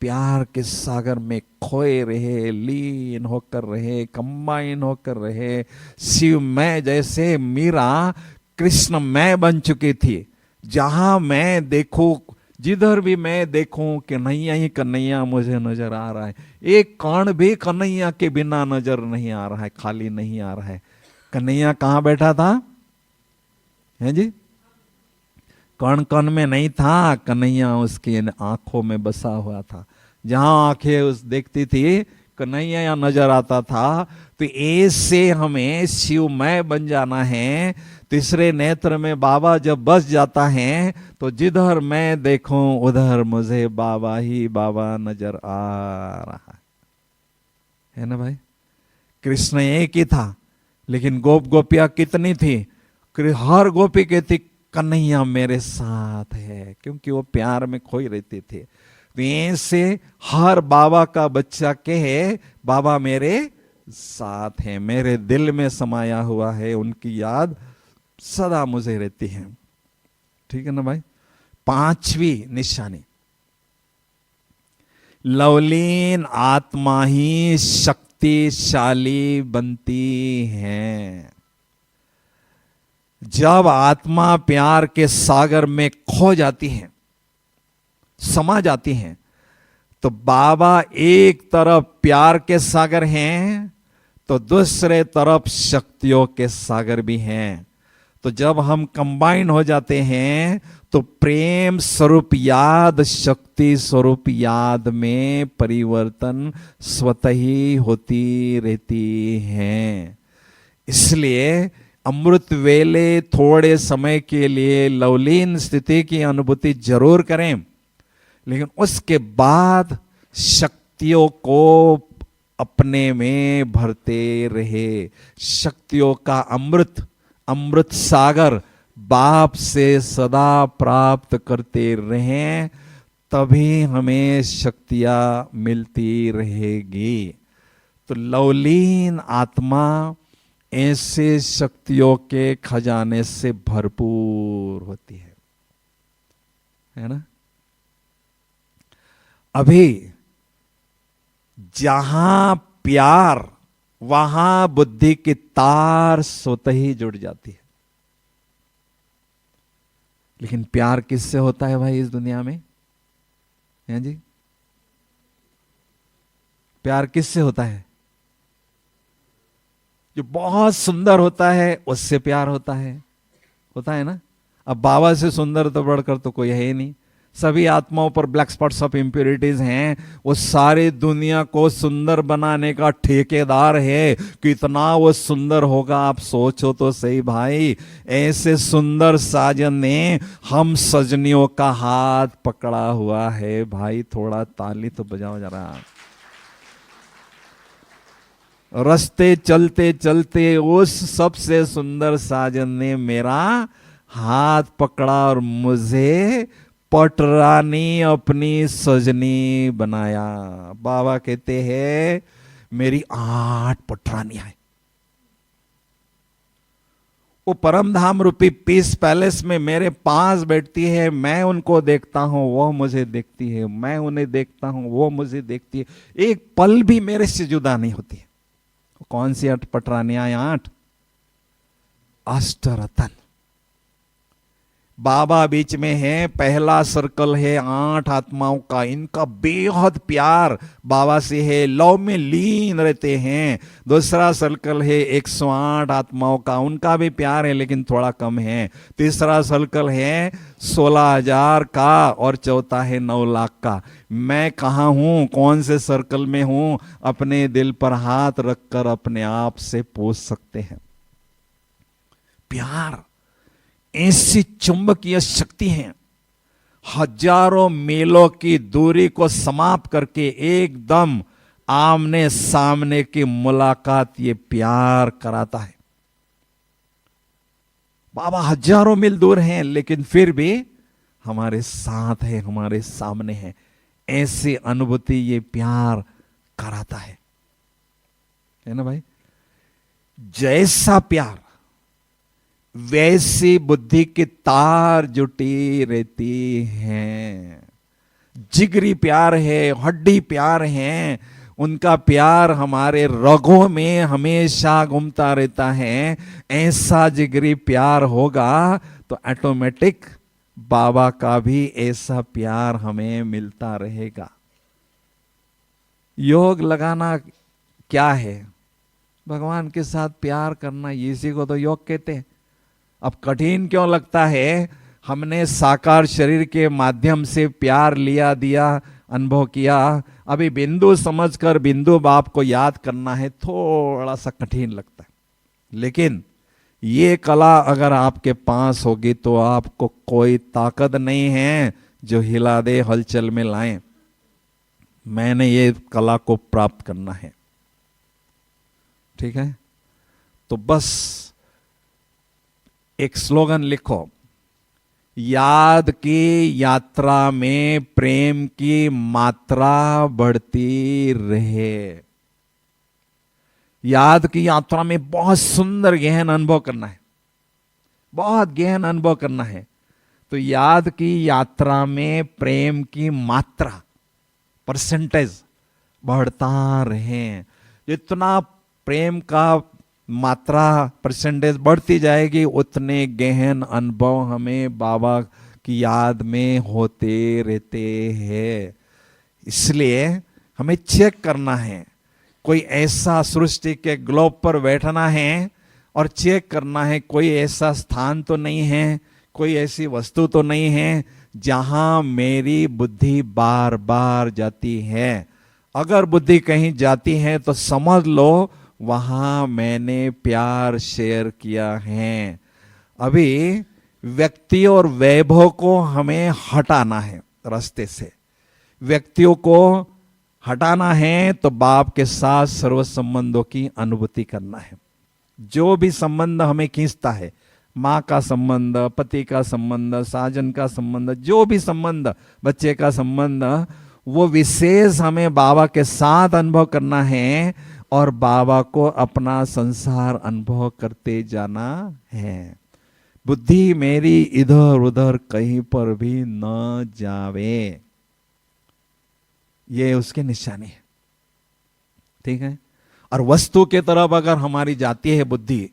प्यार के सागर में खोए रहे, लीन होकर रहे, कंबाइन होकर रहे। शिव मैं जैसे मीरा कृष्ण मैं बन चुकी थी। जहां मैं देखूं, जिधर भी मैं देखूं कन्हैया ही कन्हैया मुझे नजर आ रहा है। एक कण भी कन्हैया के बिना नजर नहीं आ रहा है, खाली नहीं आ रहा है। कन्हैया कहां बैठा था? है जी, कण कण में नहीं था, कन्हैया उसकी आंखों में बसा हुआ था। जहां आंखें उस देखती थी कन्हैया यहाँ नजर आता था। तो ऐसे हमें शिवमय बन जाना है। तीसरे नेत्र में बाबा जब बस जाता है तो जिधर मैं देखूं उधर मुझे बाबा ही बाबा नजर आ रहा है ना भाई। कृष्ण एक ही था, लेकिन गोप गोपियां कितनी थी? हर गोपी कहती कन्हैया मेरे साथ है, क्योंकि वो प्यार में खोई रहते थे। तो ऐसे हर बाबा का बच्चा कहे बाबा मेरे साथ है, मेरे दिल में समाया हुआ है, उनकी याद सदा मुझे रहती है। ठीक है ना भाई। पांचवी निशानी, लवलीन आत्मा ही शक्तिशाली बनती है। जब आत्मा प्यार के सागर में खो जाती है, समा जाती है, तो बाबा एक तरफ प्यार के सागर हैं तो दूसरे तरफ शक्तियों के सागर भी हैं। तो जब हम कंबाइन हो जाते हैं तो प्रेम स्वरूप याद शक्ति स्वरूप याद में परिवर्तन स्वतः ही होती रहती है। इसलिए अमृत वेले थोड़े समय के लिए लवलीन स्थिति की अनुभूति जरूर करें, लेकिन उसके बाद शक्तियों को अपने में भरते रहे। शक्तियों का अमृत अमृत सागर बाप से सदा प्राप्त करते रहें, तभी हमें शक्तियां मिलती रहेगी। तो लवलीन आत्मा ऐसे शक्तियों के खजाने से भरपूर होती है ना। अभी जहां प्यार वहां बुद्धि की तार स्वतः ही जुड़ जाती है। लेकिन प्यार किससे होता है भाई इस दुनिया में? हैं जी, प्यार किससे होता है? जो बहुत सुंदर होता है उससे प्यार होता है ना। अब बाबा से सुंदर तो बढ़कर तो कोई है ही नहीं। सभी आत्माओं पर ब्लैक स्पॉट्स ऑफ इंप्योरिटीज हैं। वो सारी दुनिया को सुंदर बनाने का ठेकेदार है। कितना वो सुंदर होगा आप सोचो तो सही भाई। ऐसे सुंदर साजन ने हम सजनियों का हाथ पकड़ा हुआ है। भाई थोड़ा ताली तो बजाओ जरा। रास्ते चलते चलते उस सबसे सुंदर साजन ने मेरा हाथ पकड़ा और मुझे पटरानी अपनी सजनी बनाया। बाबा कहते हैं मेरी 8 पटरानियां हैं। वो परम धाम रूपी पीस पैलेस में मेरे पास बैठती है। मैं उनको देखता हूं, वो मुझे देखती है। मैं उन्हें देखता हूं, वो मुझे देखती है। एक पल भी मेरे से जुदा नहीं होती है। कौन सी 8 पटरानियां? 8 अष्टरतन। बाबा बीच में है। पहला सर्कल है 8 आत्माओं का। इनका बेहद प्यार बाबा से है, लव में लीन रहते हैं। दूसरा सर्कल है 108 आत्माओं का। उनका भी प्यार है लेकिन थोड़ा कम है। तीसरा सर्कल है 16,000 का और चौथा है 9 लाख का। मैं कहाँ हूं, कौन से सर्कल में हूं? अपने दिल पर हाथ रखकर अपने आप से पूछ सकते हैं। प्यार ऐसी चुंबकीय शक्ति है, हजारों मीलों की दूरी को समाप्त करके एकदम आमने सामने की मुलाकात ये प्यार कराता है। बाबा हजारों मील दूर हैं लेकिन फिर भी हमारे साथ है, हमारे सामने है। ऐसी अनुभूति ये प्यार कराता है ना भाई। जैसा प्यार वैसी बुद्धि की तार जुटी रहती है। जिगरी प्यार है, हड्डी प्यार है। उनका प्यार हमारे रगों में हमेशा घूमता रहता है। ऐसा जिगरी प्यार होगा तो ऑटोमेटिक बाबा का भी ऐसा प्यार हमें मिलता रहेगा। योग लगाना क्या है? भगवान के साथ प्यार करना, इसी को तो योग कहते हैं। अब कठिन क्यों लगता है? हमने साकार शरीर के माध्यम से प्यार लिया, दिया, अनुभव किया। अभी बिंदु समझकर बिंदु बाप को याद करना है, थोड़ा सा कठिन लगता है। लेकिन ये कला अगर आपके पास होगी तो आपको कोई ताकत नहीं है जो हिला दे, हलचल में लाए। मैंने ये कला को प्राप्त करना है। ठीक है, तो बस एक स्लोगन लिखो, याद की यात्रा में प्रेम की मात्रा बढ़ती रहे। याद की यात्रा में बहुत सुंदर गहन अनुभव करना है, बहुत गहन अनुभव करना है। तो याद की यात्रा में प्रेम की मात्रा, परसेंटेज बढ़ता रहे। जितना प्रेम का मात्रा परसेंटेज बढ़ती जाएगी उतने गहन अनुभव हमें बाबा की याद में होते रहते हैं। इसलिए हमें चेक करना है, कोई ऐसा सृष्टि के ग्लोब पर बैठना है और चेक करना है कोई ऐसा स्थान तो नहीं है, कोई ऐसी वस्तु तो नहीं है जहां मेरी बुद्धि बार बार जाती है। अगर बुद्धि कहीं जाती है तो समझ लो वहां मैंने प्यार शेयर किया है। अभी व्यक्ति और वैभव को हमें हटाना है रास्ते से। व्यक्तियों को हटाना है तो बाप के साथ सर्व संबंधों की अनुभूति करना है। जो भी संबंध हमें खींचता है, माँ का संबंध, पति का संबंध, साजन का संबंध, जो भी संबंध, बच्चे का संबंध, वो विशेष हमें बाबा के साथ अनुभव करना है और बाबा को अपना संसार अनुभव करते जाना है। बुद्धि मेरी इधर उधर कहीं पर भी न जावे, ये उसकी निशानी है। ठीक है। और वस्तु के तरफ अगर हमारी जाती है बुद्धि,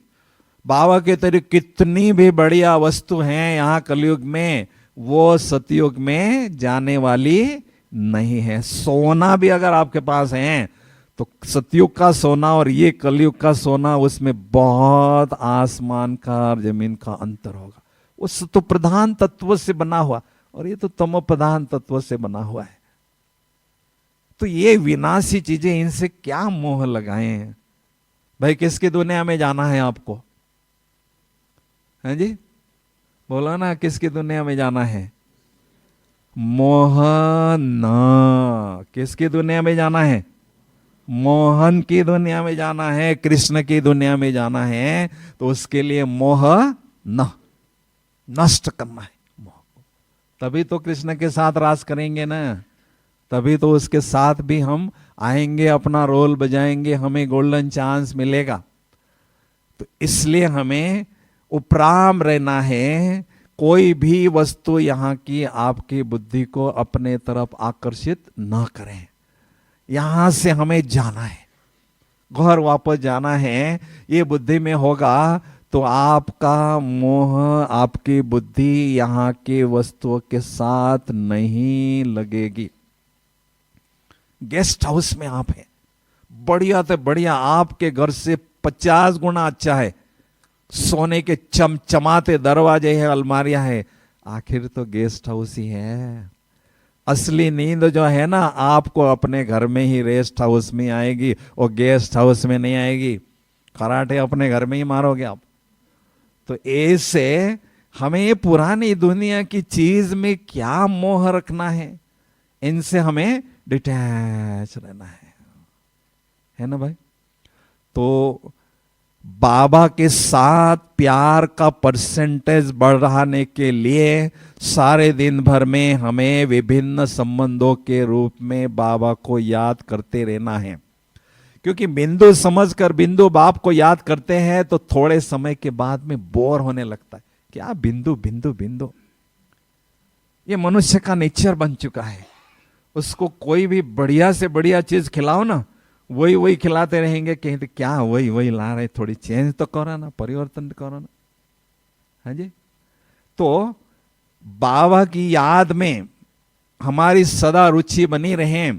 बाबा के तरह कितनी भी बढ़िया वस्तु है यहाँ कलयुग में, वो सतयुग में जाने वाली नहीं है। सोना भी अगर आपके पास है तो सतयुग का सोना और ये कलयुग का सोना, उसमें बहुत आसमान का और जमीन का अंतर होगा। वो सतो प्रधान तत्व से बना हुआ और ये तो तमो प्रधान तत्व से बना हुआ है। तो ये विनाशी चीजें, इनसे क्या मोह लगाए हैं भाई। किसकी दुनिया में जाना है आपको? है जी, बोलो ना, किसकी दुनिया में जाना है? मोहन। किसकी दुनिया में जाना है? मोहन की दुनिया में जाना है, कृष्ण की दुनिया में जाना है। तो उसके लिए मोह नष्ट करना है। मोह, तभी तो कृष्ण के साथ रास करेंगे ना, तभी तो उसके साथ भी हम आएंगे, अपना रोल बजाएंगे, हमें गोल्डन चांस मिलेगा। तो इसलिए हमें उपराम रहना है। कोई भी वस्तु यहाँ की आपकी बुद्धि को अपने तरफ आकर्षित न करें। यहां से हमें जाना है, घर वापस जाना है। ये बुद्धि में होगा तो आपका मोह, आपकी बुद्धि यहाँ की वस्तुओं के साथ नहीं लगेगी। गेस्ट हाउस में आप हैं, बढ़िया तो बढ़िया, आपके घर से 50 गुना अच्छा है, सोने के चमचमाते दरवाजे हैं, अलमारियां हैं, आखिर तो गेस्ट हाउस ही है। असली नींद जो है ना, आपको अपने घर में ही रेस्ट हाउस में आएगी, और गेस्ट हाउस में नहीं आएगी। कराटे अपने घर में ही मारोगे आप। तो ऐसे हमें पुरानी दुनिया की चीज में क्या मोह रखना है, इनसे हमें डिटैच रहना है ना भाई। तो बाबा के साथ प्यार का परसेंटेज बढ़ाने के लिए सारे दिन भर में हमें विभिन्न संबंधों के रूप में बाबा को याद करते रहना है। क्योंकि बिंदु समझकर बिंदु बाप को याद करते हैं तो थोड़े समय के बाद में बोर होने लगता है। क्या बिंदु बिंदु बिंदु, ये मनुष्य का नेचर बन चुका है। उसको कोई भी बढ़िया से बढ़िया चीज खिलाओ ना, वही वही खिलाते रहेंगे। कहते क्या वही वही ला रहे, थोड़ी चेंज तो करो ना, परिवर्तन करो ना। हाँ जी। तो बाबा की याद में हमारी सदा रुचि बनी रहे,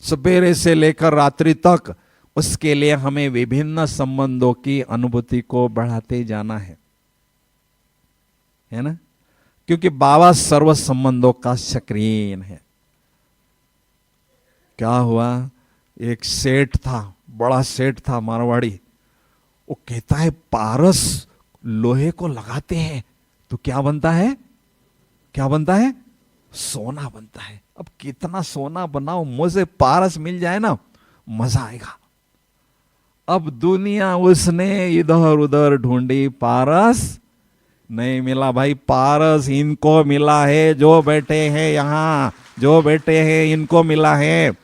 सवेरे से लेकर रात्रि तक, उसके लिए हमें विभिन्न संबंधों की अनुभूति को बढ़ाते जाना है ना। क्योंकि बाबा सर्व संबंधों का शक्रीन है। क्या हुआ, एक सेठ था, बड़ा सेठ था मारवाड़ी। वो कहता है पारस लोहे को लगाते हैं तो क्या बनता है, क्या बनता है? सोना बनता है। अब कितना सोना बनाओ, मुझे पारस मिल जाए ना, मजा आएगा। अब दुनिया उसने इधर उधर ढूंढी, पारस नहीं मिला भाई। पारस इनको मिला है, जो बैठे हैं यहाँ, जो बैठे हैं इनको मिला है।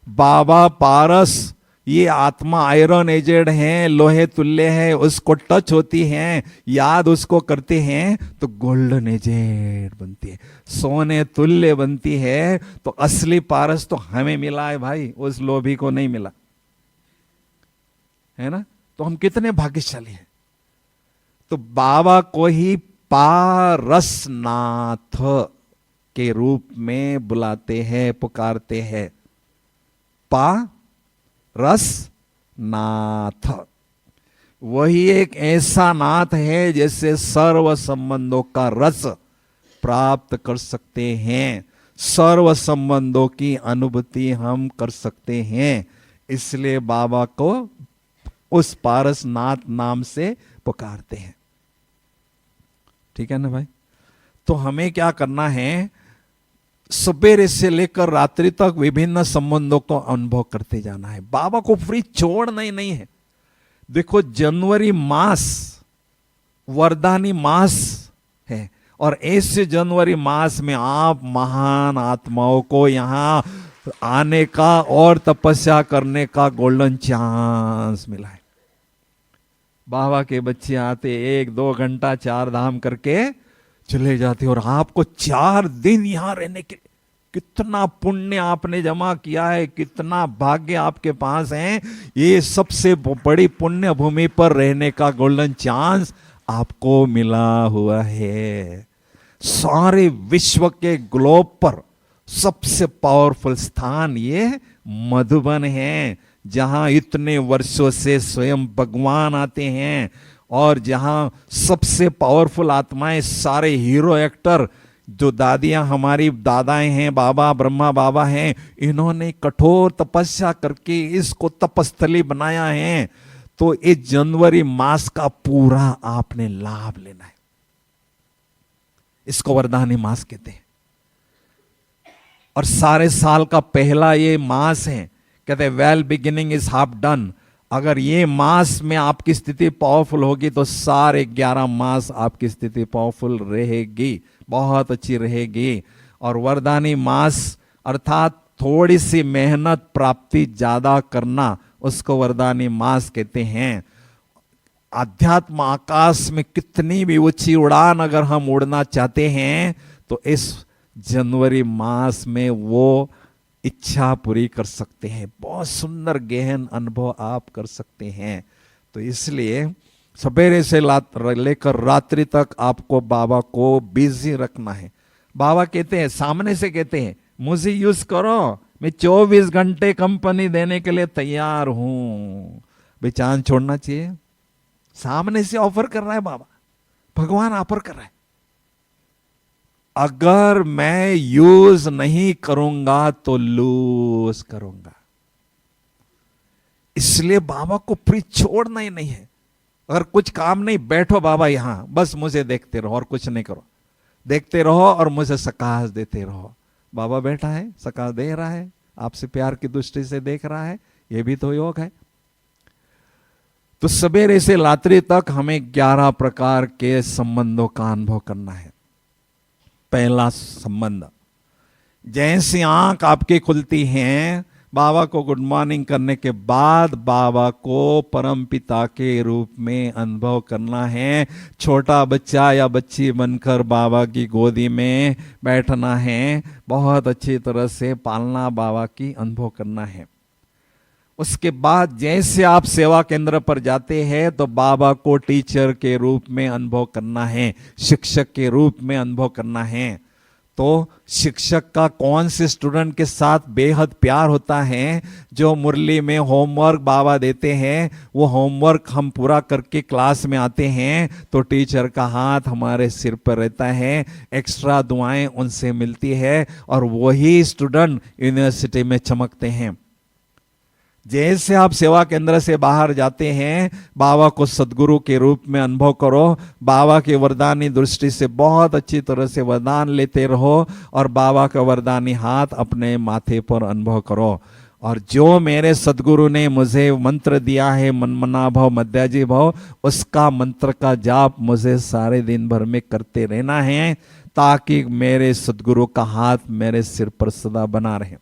बाबा पारस, ये आत्मा आयरन एजेड है, लोहे तुल्य है, उसको टच होती है, याद उसको करते हैं तो गोल्डन एजेड बनती है, सोने तुल्य बनती है। तो असली पारस तो हमें मिला है भाई, उस लोभी को नहीं मिला है ना। तो हम कितने भाग्यशाली हैं। तो बाबा को ही पारसनाथ के रूप में बुलाते हैं, पुकारते हैं। पा रस नाथ, वही एक ऐसा नाथ है जैसे सर्व संबंधों का रस प्राप्त कर सकते हैं, सर्व संबंधों की अनुभूति हम कर सकते हैं। इसलिए बाबा को उस पारसनाथ नाम से पुकारते हैं। ठीक है ना भाई? तो हमें क्या करना है, सवेरे से लेकर रात्रि तक विभिन्न संबंधों को अनुभव करते जाना है। बाबा को फ्री छोड़ना ही नहीं है। देखो, जनवरी मास वरदानी मास है, और ऐसे जनवरी मास में आप महान आत्माओं को यहां आने का और तपस्या करने का गोल्डन चांस मिला है। बाबा के बच्चे आते 1-2 घंटा 4 धाम करके चले जाते, और आपको 4 दिन यहां रहने के, कितना पुण्य आपने जमा किया है, कितना भाग्य आपके पास है। ये सबसे बड़ी पुण्य भूमि पर रहने का गोल्डन चांस आपको मिला हुआ है। सारे विश्व के ग्लोब पर सबसे पावरफुल स्थान ये मधुबन है, जहां इतने वर्षों से स्वयं भगवान आते हैं, और जहां सबसे पावरफुल आत्माएं, सारे हीरो एक्टर, जो दादियां हमारी दादाएं हैं, बाबा ब्रह्मा बाबा हैं, इन्होंने कठोर तपस्या करके इसको तपस्थली बनाया है। तो इस जनवरी मास का पूरा आपने लाभ लेना है। इसको वरदानी मास कहते हैं, और सारे साल का पहला ये मास है। कहते हैं well beginning is half done. अगर ये मास में आपकी स्थिति पावरफुल होगी तो सारे 11 मास आपकी स्थिति पावरफुल रहेगी, बहुत अच्छी रहेगी। और वरदानी मास अर्थात थोड़ी सी मेहनत प्राप्ति ज्यादा करना, उसको वरदानी मास कहते हैं। आध्यात्म आकाश में कितनी भी ऊंची उड़ान अगर हम उड़ना चाहते हैं तो इस जनवरी मास में वो इच्छा पूरी कर सकते हैं। बहुत सुंदर गहन अनुभव आप कर सकते हैं। तो इसलिए सवेरे से लेकर रात्रि तक आपको बाबा को बिजी रखना है। बाबा कहते हैं, सामने से कहते हैं, मुझे यूज करो, मैं 24 घंटे कंपनी देने के लिए तैयार हूं। बेचान छोड़ना चाहिए। सामने से ऑफर कर रहा है बाबा, भगवान ऑफर कर रहा है। अगर मैं यूज नहीं करूंगा तो लूज करूंगा। इसलिए बाबा को फ्री छोड़ना ही नहीं है। अगर कुछ काम नहीं, बैठो बाबा यहां, बस मुझे देखते रहो और कुछ नहीं करो। देखते रहो और मुझे सकाश देते रहो। बाबा बैठा है, सकाश दे रहा है, आपसे प्यार की दृष्टि से देख रहा है। यह भी तो योग है। तो सवेरे से रात्रि तक हमें 11 प्रकार के संबंधों का अनुभव करना है। पहला संबंध, जैसे आंख आपकी खुलती हैं, बाबा को गुड मॉर्निंग करने के बाद बाबा को परम पिता के रूप में अनुभव करना है। छोटा बच्चा या बच्ची बनकर बाबा की गोदी में बैठना है, बहुत अच्छी तरह से पालना बाबा की अनुभव करना है। उसके बाद जैसे आप सेवा केंद्र पर जाते हैं तो बाबा को टीचर के रूप में अनुभव करना है, शिक्षक के रूप में अनुभव करना है। तो शिक्षक का कौन से स्टूडेंट के साथ बेहद प्यार होता है, जो मुरली में होमवर्क बाबा देते हैं, वो होमवर्क हम पूरा करके क्लास में आते हैं तो टीचर का हाथ हमारे सिर पर रहता है, एक्स्ट्रा दुआएं उनसे मिलती है, और वही स्टूडेंट यूनिवर्सिटी में चमकते हैं। जैसे आप सेवा केंद्र से बाहर जाते हैं, बाबा को सदगुरु के रूप में अनुभव करो। बाबा की वरदानी दृष्टि से बहुत अच्छी तरह से वरदान लेते रहो, और बाबा का वरदानी हाथ अपने माथे पर अनुभव करो। और जो मेरे सदगुरु ने मुझे मंत्र दिया है, मनमना भव मध्याजी भव, उसका मंत्र का जाप मुझे सारे दिन भर में करते रहना है, ताकि मेरे सदगुरु का हाथ मेरे सिर पर सदा बना रहे।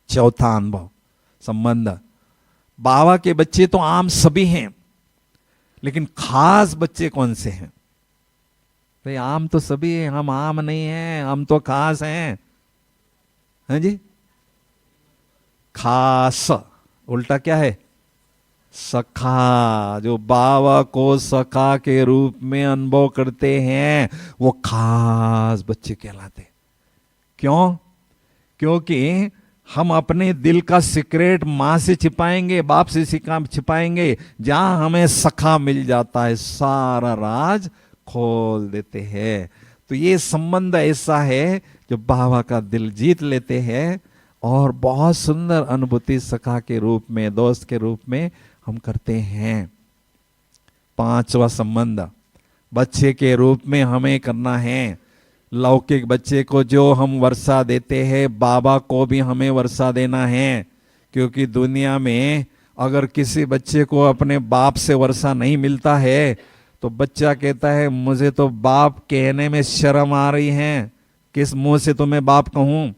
चौथा अनुभव संबंध, बाबा के बच्चे तो आम सभी हैं, लेकिन खास बच्चे कौन से हैं? भाई आम तो सभी हैं, हम आम नहीं हैं, हम तो खास हैं। हैं जी? खास उल्टा क्या है? सखा, जो बाबा को सखा के रूप में अनुभव करते हैं वो खास बच्चे कहलाते। क्यों? क्योंकि हम अपने दिल का सीक्रेट माँ से छिपाएंगे, बाप से छिपाएंगे, जहां हमें सखा मिल जाता है सारा राज खोल देते हैं। तो ये संबंध ऐसा है जो बाबा का दिल जीत लेते हैं और बहुत सुंदर अनुभूति सखा के रूप में, दोस्त के रूप में हम करते हैं। पांचवा संबंध बच्चे के रूप में हमें करना है। लौकिक बच्चे को जो हम वर्षा देते हैं, बाबा को भी हमें वर्षा देना है। क्योंकि दुनिया में अगर किसी बच्चे को अपने बाप से वर्षा नहीं मिलता है तो बच्चा कहता है मुझे तो बाप कहने में शर्म आ रही है, किस मुंह से तुम्हें बाप कहूं,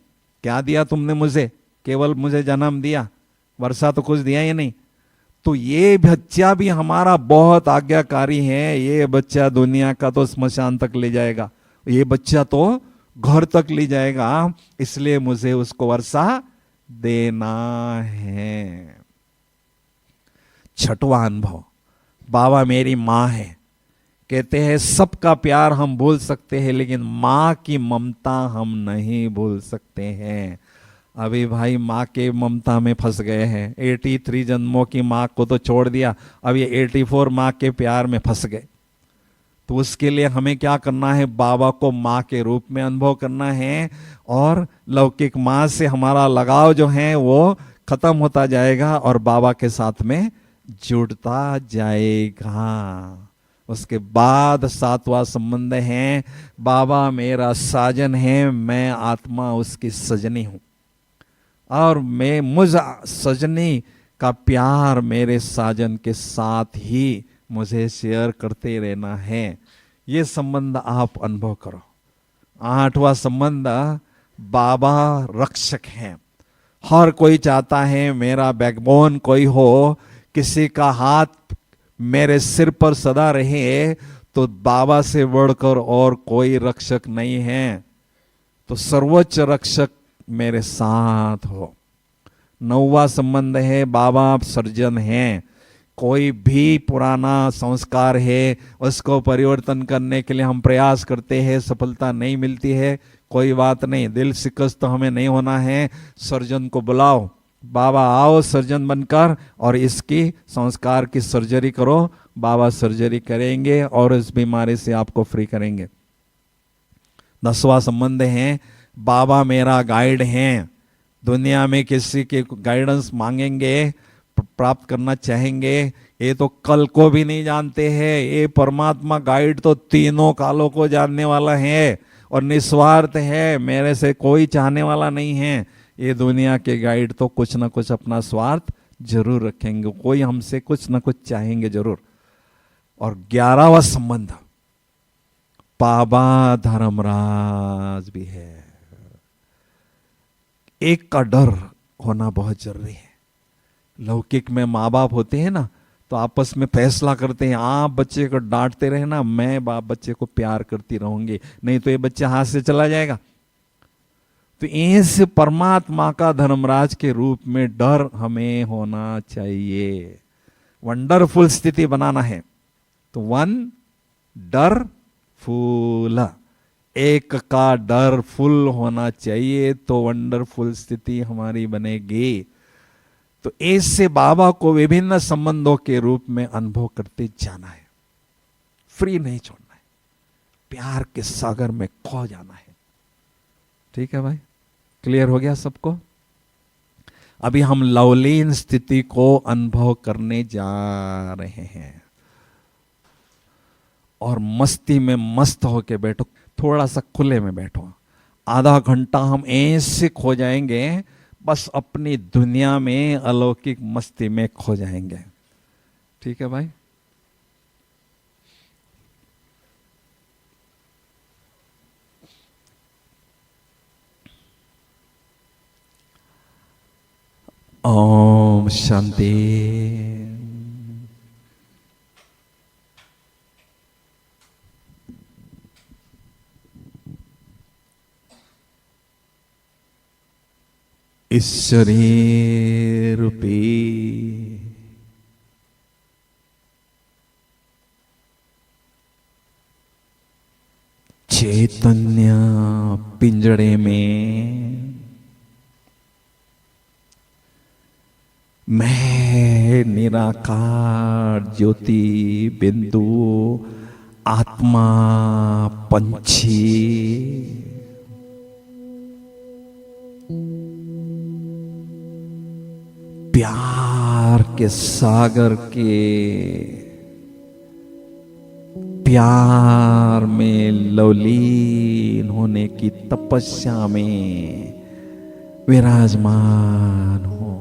क्या दिया तुमने मुझे, केवल मुझे जन्म दिया, वर्षा तो कुछ दिया ही नहीं। तो ये बच्चा भी हमारा बहुत आज्ञाकारी है। ये बच्चा दुनिया का तो स्मशान तक ले जाएगा, ये बच्चा तो घर तक ले जाएगा, इसलिए मुझे उसको वर्षा देना है। छठवां अनुभव, बाबा मेरी माँ है। कहते हैं सबका प्यार हम भूल सकते हैं लेकिन माँ की ममता हम नहीं भूल सकते हैं। अभी भाई माँ के ममता में फंस गए हैं। 83 जन्मों की माँ को तो छोड़ दिया, अब ये 84 माँ के प्यार में फंस गए। तो उसके लिए हमें क्या करना है? बाबा को माँ के रूप में अनुभव करना है और लौकिक माँ से हमारा लगाव जो है वो खत्म होता जाएगा और बाबा के साथ में जुड़ता जाएगा। उसके बाद सातवां संबंध है, बाबा मेरा साजन है, मैं आत्मा उसकी सजनी हूं और मैं मुझ सजनी का प्यार मेरे साजन के साथ ही मुझे शेयर करते रहना है। ये संबंध आप अनुभव करो। आठवां संबंध, बाबा रक्षक हैं। हर कोई चाहता है मेरा बैकबोन कोई हो, किसी का हाथ मेरे सिर पर सदा रहे, तो बाबा से बढ़कर और कोई रक्षक नहीं है, तो सर्वोच्च रक्षक मेरे साथ हो। नौवां संबंध है, बाबा सर्जन हैं। कोई भी पुराना संस्कार है उसको परिवर्तन करने के लिए हम प्रयास करते हैं, सफलता नहीं मिलती है, कोई बात नहीं, दिल शिकस्त हमें नहीं होना है। सर्जन को बुलाओ, बाबा आओ सर्जन बनकर और इसकी संस्कार की सर्जरी करो। बाबा सर्जरी करेंगे और इस बीमारी से आपको फ्री करेंगे। 10वां संबंध है, बाबा मेरा गाइड हैं। दुनिया में किसी के गाइडेंस मांगेंगे, प्राप्त करना चाहेंगे, ये तो कल को भी नहीं जानते हैं। ये परमात्मा गाइड तो तीनों कालों को जानने वाला है और निस्वार्थ है, मेरे से कोई चाहने वाला नहीं है। ये दुनिया के गाइड तो कुछ ना कुछ अपना स्वार्थ जरूर रखेंगे, कोई हमसे कुछ ना कुछ चाहेंगे जरूर। और 11वां संबंध, बाबा धर्मराज भी है। एक का डर होना बहुत जरूरी है। लौकिक में माँ बाप होते हैं ना, तो आपस में फैसला करते हैं, आप बच्चे को डांटते रहना, मैं बाप बच्चे को प्यार करती रहूंगी, नहीं तो ये बच्चा हाथ से चला जाएगा। तो इस परमात्मा का धर्मराज के रूप में डर हमें होना चाहिए। वंडरफुल स्थिति बनाना है तो वंडरफुल, एक का डर फुल होना चाहिए तो वंडरफुल स्थिति हमारी बनेगी। तो ऐसे बाबा को विभिन्न संबंधों के रूप में अनुभव करते जाना है, फ्री नहीं छोड़ना है, प्यार के सागर में खो जाना है। ठीक है भाई, क्लियर हो गया सबको? अभी हम लवलीन स्थिति को अनुभव करने जा रहे हैं और मस्ती में मस्त होके बैठो, थोड़ा सा खुले में बैठो। आधा घंटा हम ऐसे खो जाएंगे, बस अपनी दुनिया में अलौकिक मस्ती में खो जाएंगे। ठीक है भाई? ओम शांति। इस शरीर रूपी चैतन्य पिंजड़े में, मैं निराकार ज्योति बिंदु आत्मा पंछी, प्यार के सागर के प्यार में लवलीन होने की तपस्या में विराजमान हो।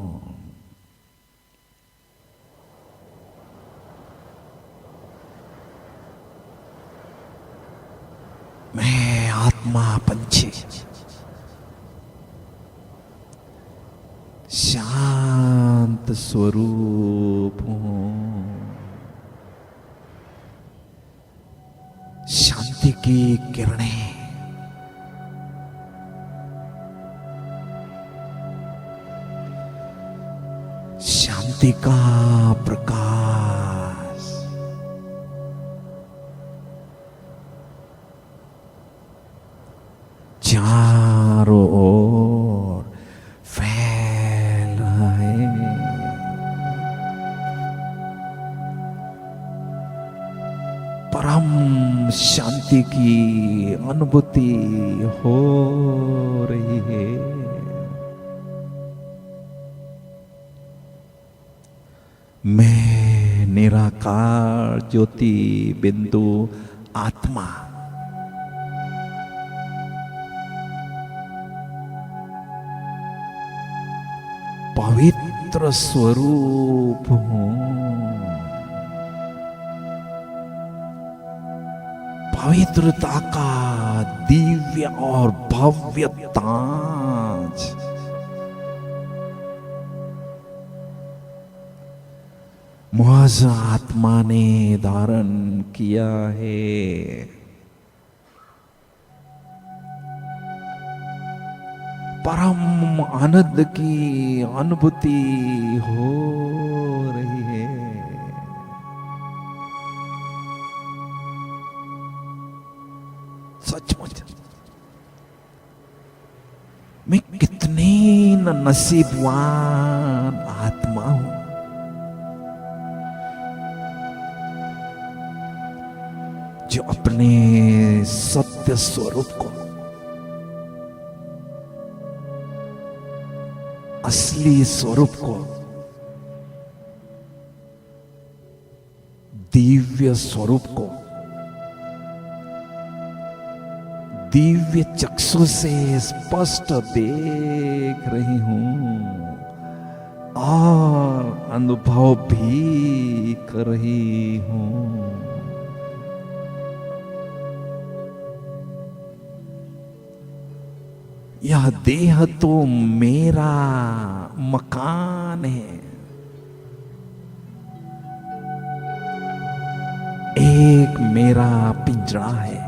मैं आत्मा पंछी शांत स्वरूप हूं। शांति की किरणें शांति का प्रकाश चारों ओर फैल रहा है। परम शांति की अनुभूति हो रही है। मैं निराकार ज्योति बिंदु आत्मा पवित्र स्वरूप हूं। पवित्रता का दिव्य और भव्य ताज मुझ आत्मा ने धारण किया है। परम आनंद की अनुभूति हो रही है। सचमुच मैं कितनी नसीबवान आत्मा हूं जो अपने सत्य स्वरूप को, असली स्वरूप को, दिव्य स्वरूप को दिव्य चक्षु से स्पष्ट देख रही हूं और अनुभव भी कर रही हूं। यह देह तो मेरा मकान है, एक मेरा पिंजरा है,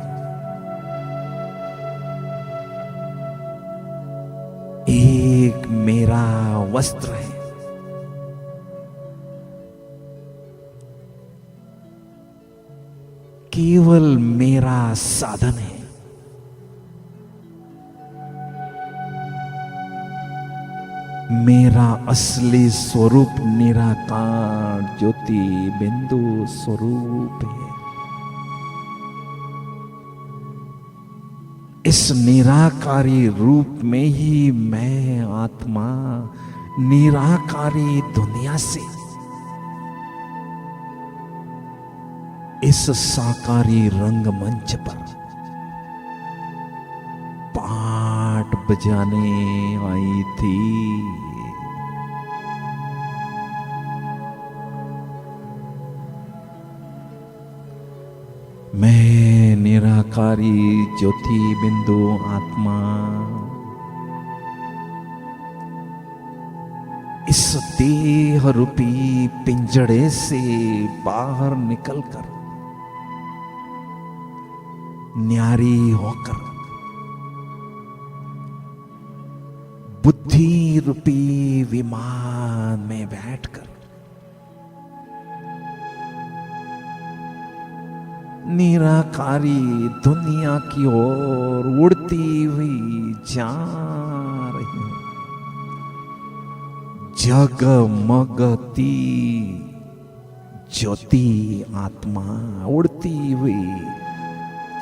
एक मेरा वस्त्र है। केवल मेरा साधन है। मेरा असली स्वरूप निराकार ज्योति बिंदु स्वरूप है। इस निराकारी रूप में ही मैं आत्मा निराकारी दुनिया से इस साकारी रंगमंच पर पाठ बजाने आई थी। मैं निराकारी ज्योति बिंदु आत्मा इस देह रूपी पिंजड़े से बाहर निकलकर न्यारी होकर बुद्धि रूपी विमान में बैठकर निराकारी दुनिया की ओर उड़ती हुई जा रही हूं। जगमगती ज्योति आत्मा उड़ती हुई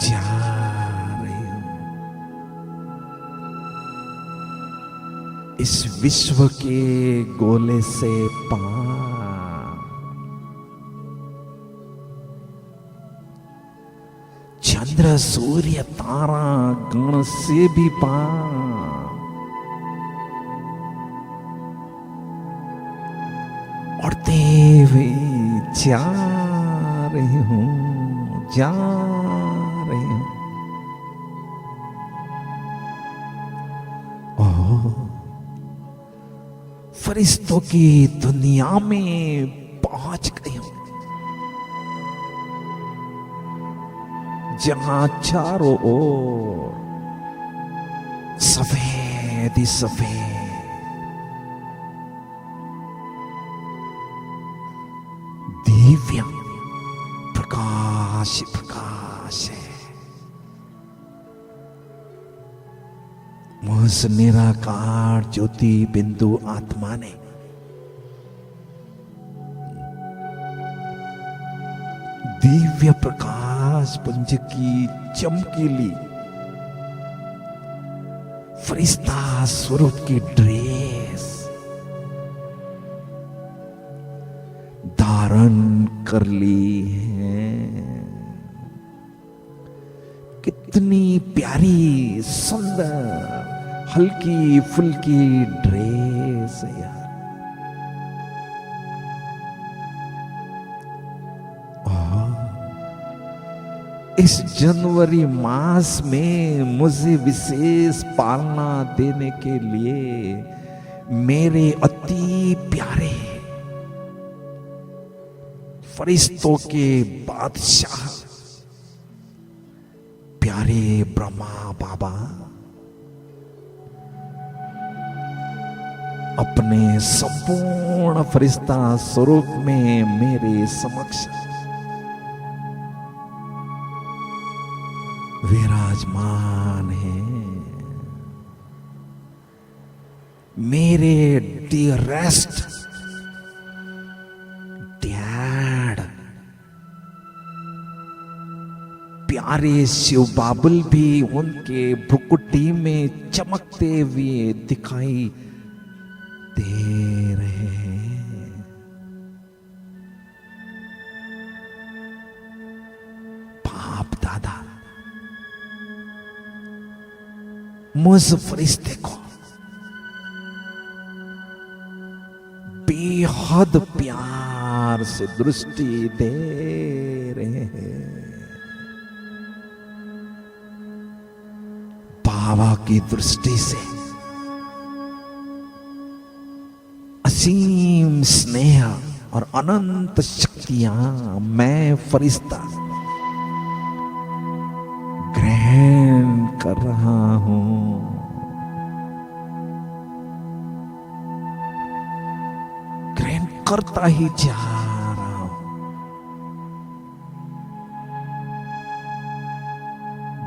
जा रही हूं। इस विश्व के गोले से पार, चंद्र सूर्य तारा गण से भी पार, उड़ते हुए जा रही हूं, जा रही हूं। ओह, फरिश्तों की दुनिया में पहुंच गई हूं, जहां चारों ओर सफेद ही सफेद, दिव्य प्रकाश प्रकाश है। उस निराकार ज्योति बिंदु आत्मा ने दिव्य प्रकाश पुंज की चमकीली फरिश्ता स्वरूप की ड्रेस धारण कर ली है। कितनी प्यारी सुंदर हल्की फुल्की ड्रेस है यार। इस जनवरी मास में मुझे विशेष पालना देने के लिए मेरे अति प्यारे फरिश्तों के बादशाह प्यारे ब्रह्मा बाबा अपने संपूर्ण फरिश्ता स्वरूप में मेरे समक्ष विराजमान है। मेरे डियरेस्ट डैड प्यारे शिव बाबुल भी उनके भ्रुकुटी में चमकते हुए दिखाई दे रहे हैं। बाप दादा मुझ फरिश्ते को बेहद प्यार से दृष्टि दे रहे हैं। बाबा की दृष्टि से असीम स्नेह और अनंत शक्तियां मैं फरिश्ता ग्रहण कर रहा हूं। ग्रहण करता ही जा रहा हूं।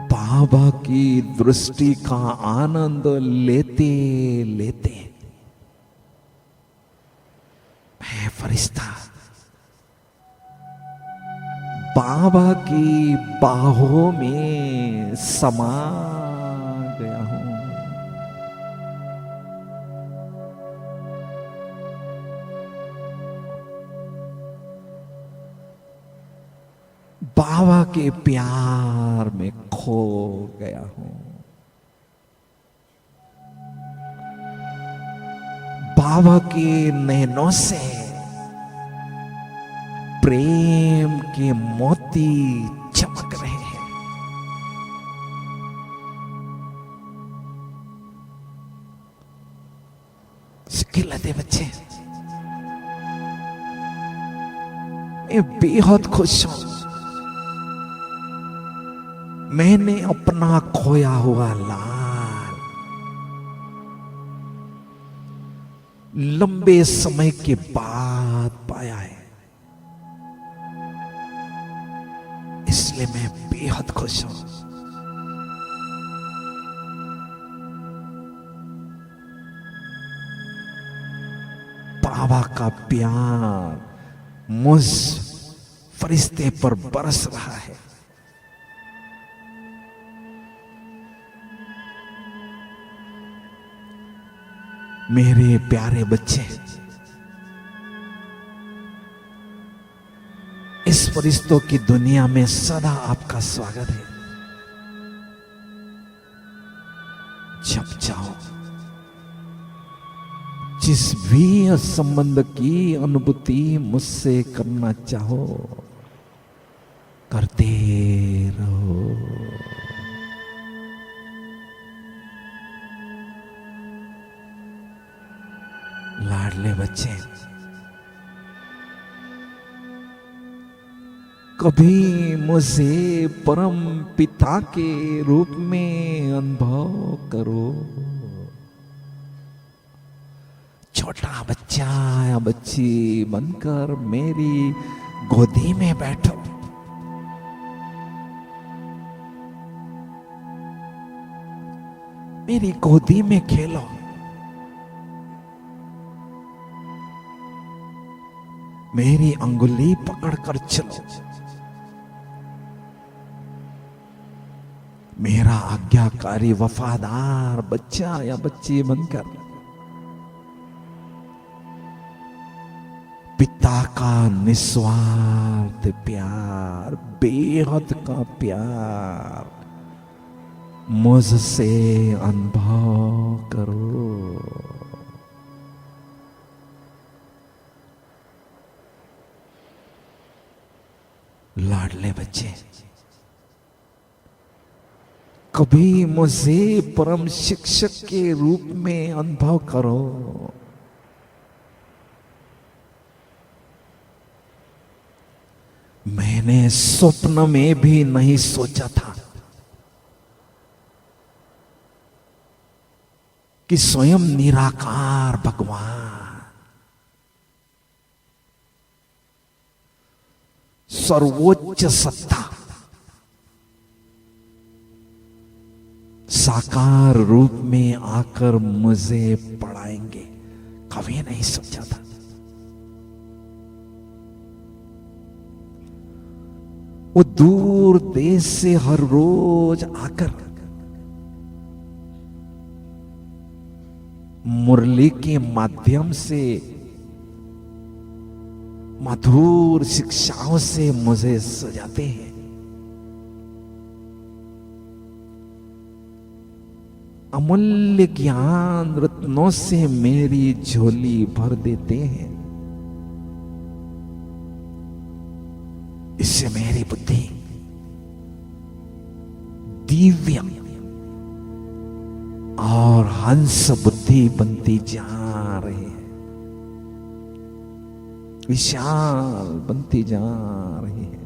बाबा की दृष्टि का आनंद लेते लेते मैं फरिश्ता बाबा की बाहों में समा गया हूं। बाबा के प्यार में खो गया हूं। बाबा के नैनों से प्रेम के मोती चमक रहे हैं। खिलाते बच्चे, मैं बेहद खुश हूं। मैंने अपना खोया हुआ लाल लंबे समय के बाद पाया है। इस इसलिए मैं बेहद खुश हूं। बाबा का प्यार मुझ फरिश्ते पर बरस रहा है। मेरे प्यारे बच्चे, इस फरिश्तों की दुनिया में सदा आपका स्वागत है। जब चाहो जिस भी संबंध की अनुभूति मुझसे करना चाहो करते रहो। लाडले बच्चे, कभी मुझे परम पिता के रूप में अनुभव करो। छोटा बच्चा या बच्ची बनकर मेरी गोदी में बैठो। मेरी गोदी में खेलो। मेरी अंगुली पकड़कर चलो। मेरा आज्ञाकारी वफादार बच्चा या बच्ची बनकर पिता का निस्वार्थ प्यार, बेहद का प्यार मुझसे अनुभव करो। लाडले बच्चे, कभी मुझे परम शिक्षक के रूप में अनुभव करो। मैंने स्वप्न में भी नहीं सोचा था कि स्वयं निराकार भगवान सर्वोच्च सत्ता साकार रूप में आकर मुझे पढ़ाएंगे, कभी नहीं सोचा था। वो दूर देश से हर रोज आकर मुरली के माध्यम से मधुर शिक्षाओं से मुझे सजाते हैं। अमूल्य ज्ञान रत्नों से मेरी झोली भर देते हैं। इससे मेरी बुद्धि दिव्य और हंस बुद्धि बनती जा रही है, विशाल बनती जा रही है।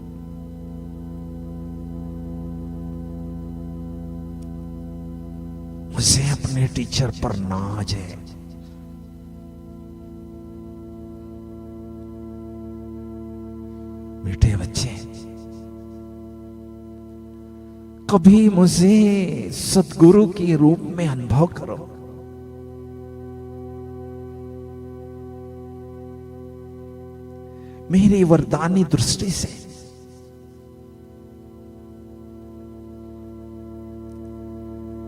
मुझे अपने टीचर पर नाज है। मीठे बच्चे, कभी मुझे सद्गुरु के रूप में अनुभव करो। मेरी वरदानी दृष्टि से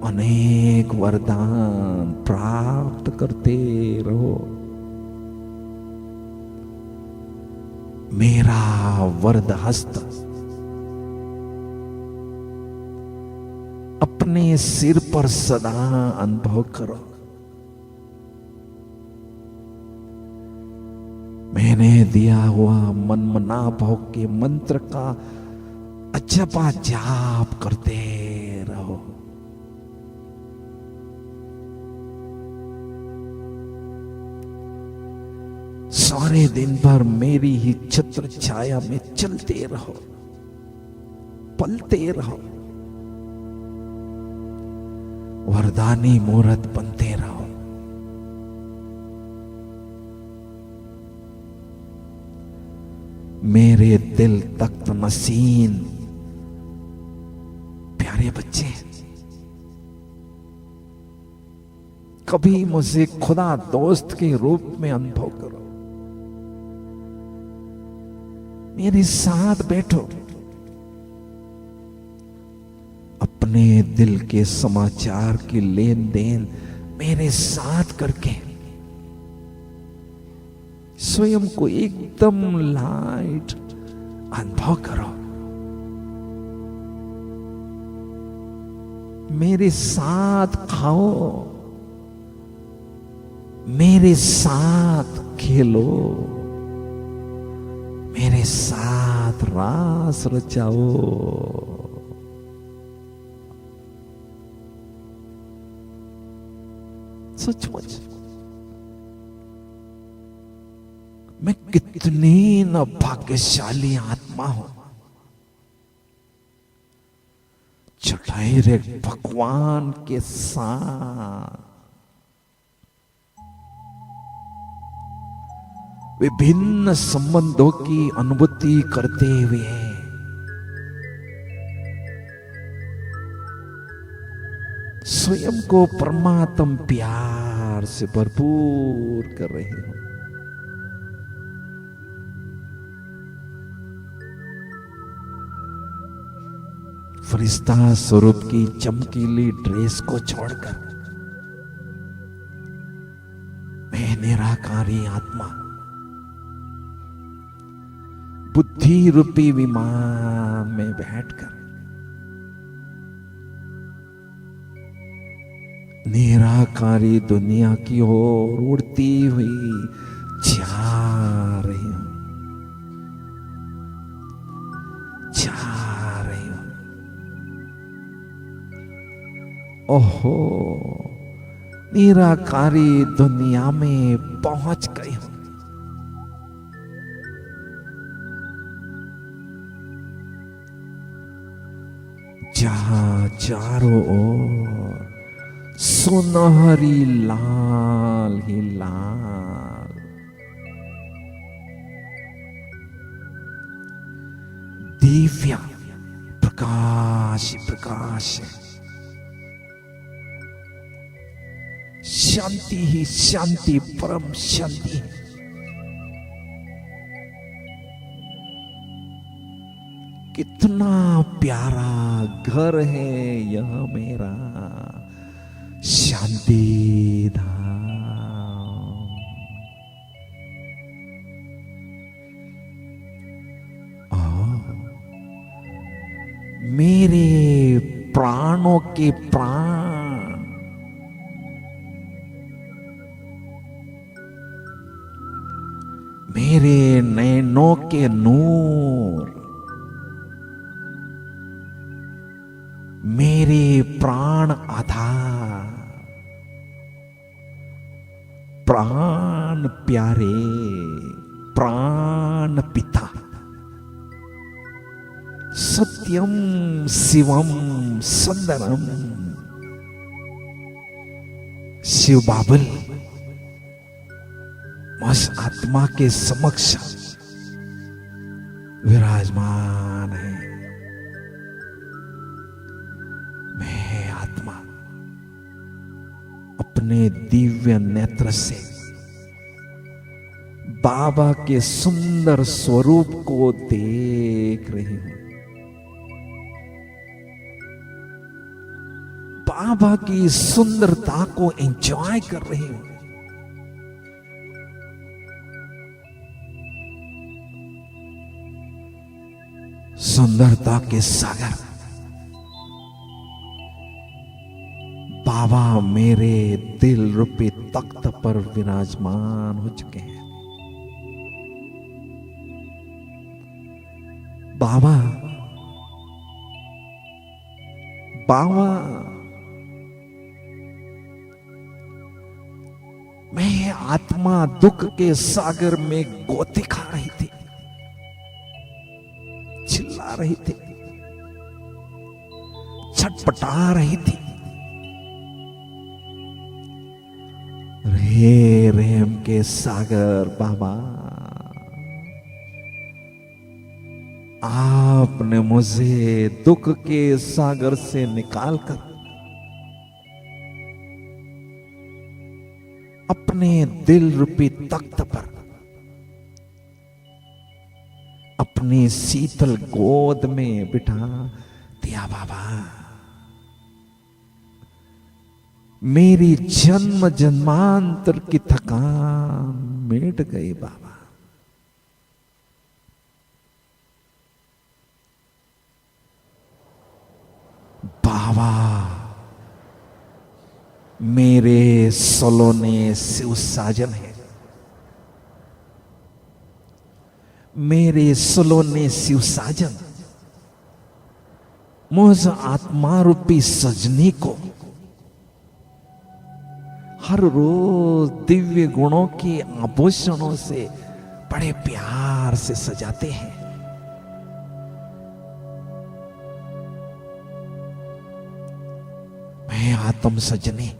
अनेक वरदान प्राप्त करते रहो। मेरा वरद हस्त अपने सिर पर सदा अनुभव करो। मैंने दिया हुआ मनमना भाव के मंत्र का अजपा जाप करते रहो। सारे दिन भर मेरी ही छत्र छाया में चलते रहो, पलते रहो, वरदानी मूर्त बनते रहो। मेरे दिल तख्त नसीन बच्चे, कभी मुझे खुदा दोस्त के रूप में अनुभव करो, मेरे साथ बैठो, अपने दिल के समाचार की लेन देन मेरे साथ करके स्वयं को एकदम लाइट अनुभव करो। मेरे साथ खाओ, मेरे साथ खेलो, मेरे साथ रास रचाओ। सचमुच मैं कितनी न भाग्यशाली आत्मा हूं, जो डायरेक्ट भगवान के साथ विभिन्न संबंधों की अनुभूति करते हुए स्वयं को परमात्म प्यार से भरपूर कर रहे हो। फरिश्ता स्वरूप की चमकीली ड्रेस को छोड़कर मैं निराकारी आत्मा बुद्धि रूपी विमान में बैठकर निराकारी दुनिया की ओर उड़ती हुई जा रही हूं, जा रही हूं। ओहो, निराकारी दुनिया में पहुंच गई हूं। जहां चारों ओर सुनहरी लाल ही लाल दिव्य प्रकाश प्रकाश है, शांति ही शांति, परम शांति है। कितना प्यारा घर है यह मेरा शांति धाम। मेरे प्राणों के प्राण मेरे नैनों के नूर, मेरे प्राण आधार, प्राण प्यारे, प्राण पिता, सत्यम शिवम सुंदरम शिव बाबुल उस आत्मा के समक्ष विराजमान है। मैं आत्मा अपने दिव्य नेत्र से बाबा के सुंदर स्वरूप को देख रही हूं, बाबा की सुंदरता को एंजॉय कर रही हूं। सुंदरता के सागर बाबा मेरे दिल रूपी तख्त पर विराजमान हो चुके हैं। बाबा बाबा मैं आत्मा दुख के सागर में गोते खा रही थी, चिल्ला रही थी, छटपटा रही थी। रे रेम के सागर बाबा आपने मुझे दुख के सागर से निकालकर अपने दिल रूपी तख्त पर अपनी शीतल गोद में बिठा दिया बाबा। मेरी जन्म जन्मांतर की थकान मिट गई बाबा। बाबा मेरे सलोने शिव साजन है, मेरे सलोने शिव साजन मुझ आत्मा रूपी सजनी को हर रोज दिव्य गुणों के आभूषणों से बड़े प्यार से सजाते हैं। मैं आत्म सजनी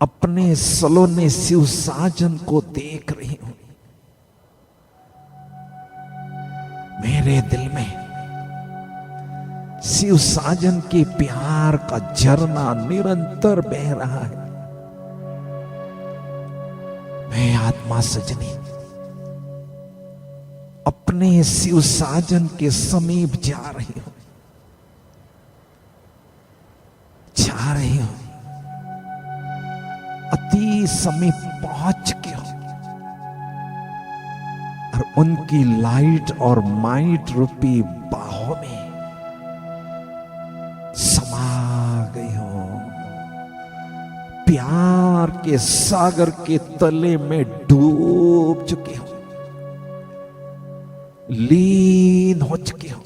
अपने सलोने शिव साजन को देख रही हूं। मेरे दिल में शिव साजन के प्यार का झरना निरंतर बह रहा है। मैं आत्मा सजनी अपने शिव साजन के समीप जा रही हूं, जा रही हूं, अति समीप पहुंच चुकी हूं और उनकी लाइट और माइट रूपी बाहों में समा गई हूं। प्यार के सागर के तले में डूब चुकी हूं, लीन हो चुकी हूं,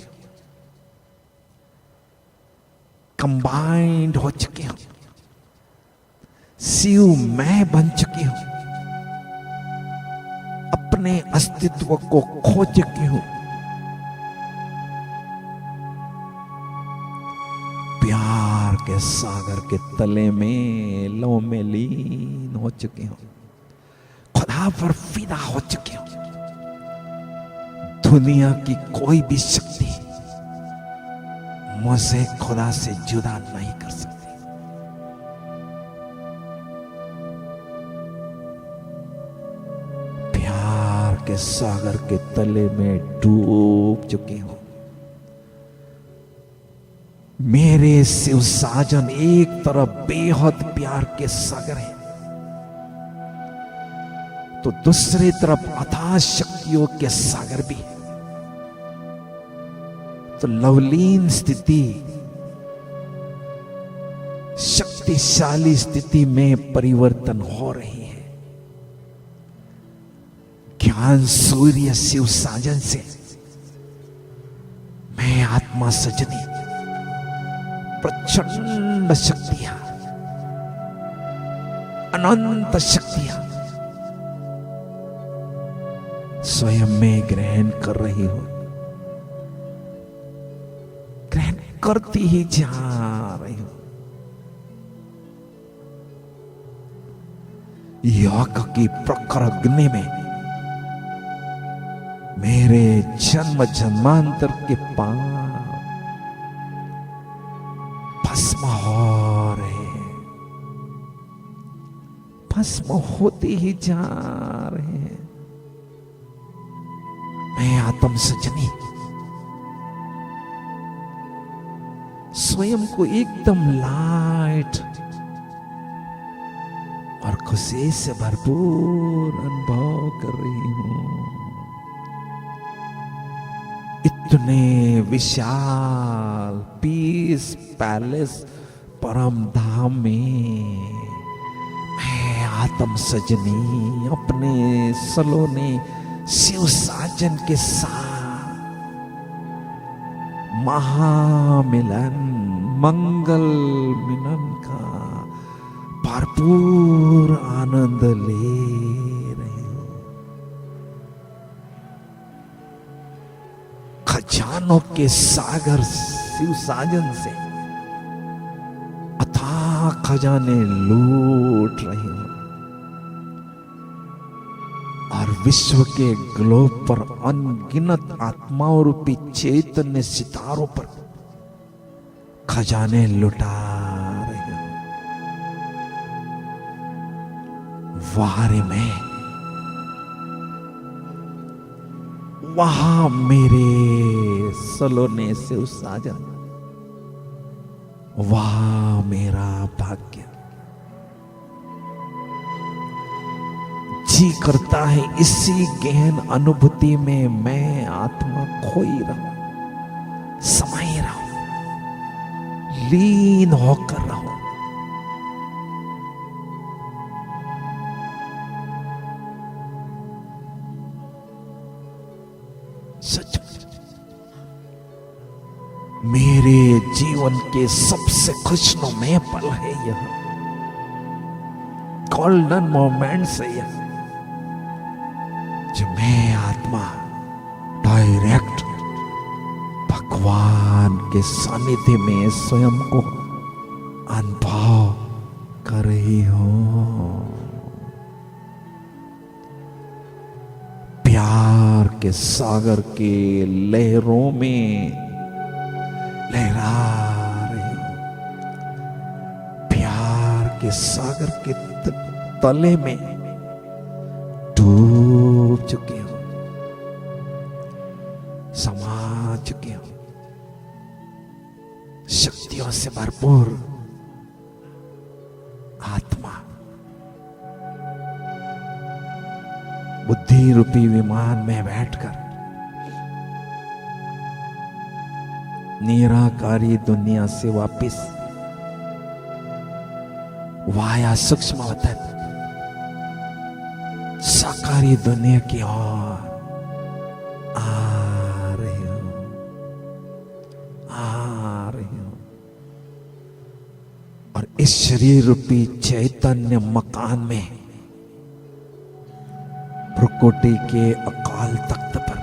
कंबाइंड हो चुकी हूं, शिव मैं बन चुकी हूं, अपने अस्तित्व को खो चुकी हूं। प्यार के सागर के तले में लो में लीन हो चुकी हूं, खुदा पर फिदा हो चुकी हूं। दुनिया की कोई भी शक्ति मुझे खुदा से जुदा नहीं कर सकती। प्यार के सागर के तले में डूब चुकी हूं। मेरे शिव साजन एक तरफ बेहद प्यार के सागर है, तो दूसरी तरफ अथाह शक्तियों के सागर भी है। तो लवलीन स्थिति शक्तिशाली स्थिति में परिवर्तन हो रही है। ज्ञान सूर्य शिव साजन से मैं आत्मा सजनी प्रचंड शक्तियां, अनंत शक्तियां स्वयं में ग्रहण कर रही हूं, ग्रहण करती ही जा रही हूं। योग की प्रखर अग्नि में मेरे जन्म जन्मांतर के पाप भस्म हो रहे, भस्म होते ही जा रहे हैं। मैं आत्म सजनी स्वयं को एकदम लाइट और खुशी से भरपूर अनुभव कर रही हूं। इतने विशाल पीस पैलेस परम धाम में मैं आत्म सजनी अपने सलोने शिव साजन के साथ महामिलन मंगल मिलन का भरपूर आनंद ले रहे हो। खजानों के सागर शिव साजन से अथाह खजाने लूट रहे हो और विश्व के ग्लोब पर अनगिनत आत्माओं रूपी चैतन्य सितारों पर खजाने लुटा रहे हो। वहां रे मैं, वहां मेरे सलोने से साजन, वहां मेरा भाग्य। जी करता है इसी गहन अनुभूति में मैं आत्मा खोई रहूं, समाई रहूं, लीन होकर रहूं। सच मेरे जीवन के सबसे खुशनुमा पल है यह, गोल्डन मोमेंट्स है यह, जो मैं आत्मा डायरेक्ट भगवान के सानिध्य में स्वयं को अनुभव कर रही हूं। प्यार के सागर के लहरों में लहरा रही हूं, प्यार के सागर के तले में डूब चुके हूं, समा चुके हूं। शक्तियों से भरपूर आत्मा बुद्धि रूपी विमान में बैठकर निराकारी दुनिया से वापिस वाया सूक्ष्म वतन साकारी दुनिया की ओर आ रही हूं, आ रही हूं। और इस शरीर रूपी चैतन्य मकान में भ्रुकुटी के अकाल तख्त पर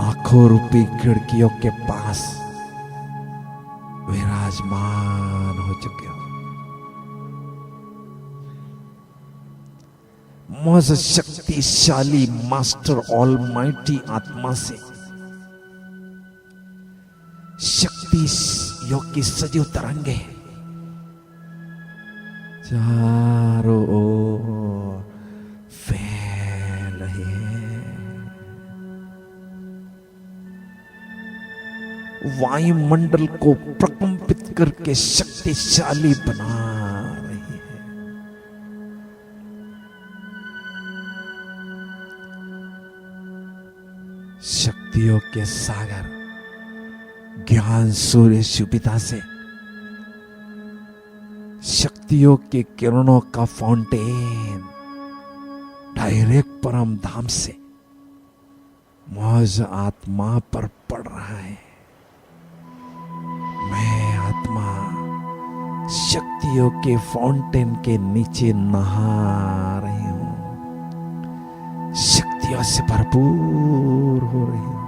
आंखों रूपी खिड़कियों के पास विराजमान हो चुके हो। मौज शक्तिशाली मास्टर ऑलमाइटी आत्मा से शक्ति योग की सजीव तरंगे चारों ओर फैल रही है। वायुमंडल को प्रकंपित करके शक्तिशाली बना रही है। शक्तियों के सागर ज्ञान सूर्य शुभिता से शक्तियों के किरणों का फाउंटेन डायरेक्ट परम धाम से मौज आत्मा पर पड़ रहा है। मैं आत्मा शक्तियों के फाउंटेन के नीचे नहा रही हूं, शक्तियों से भरपूर हो रही हूं।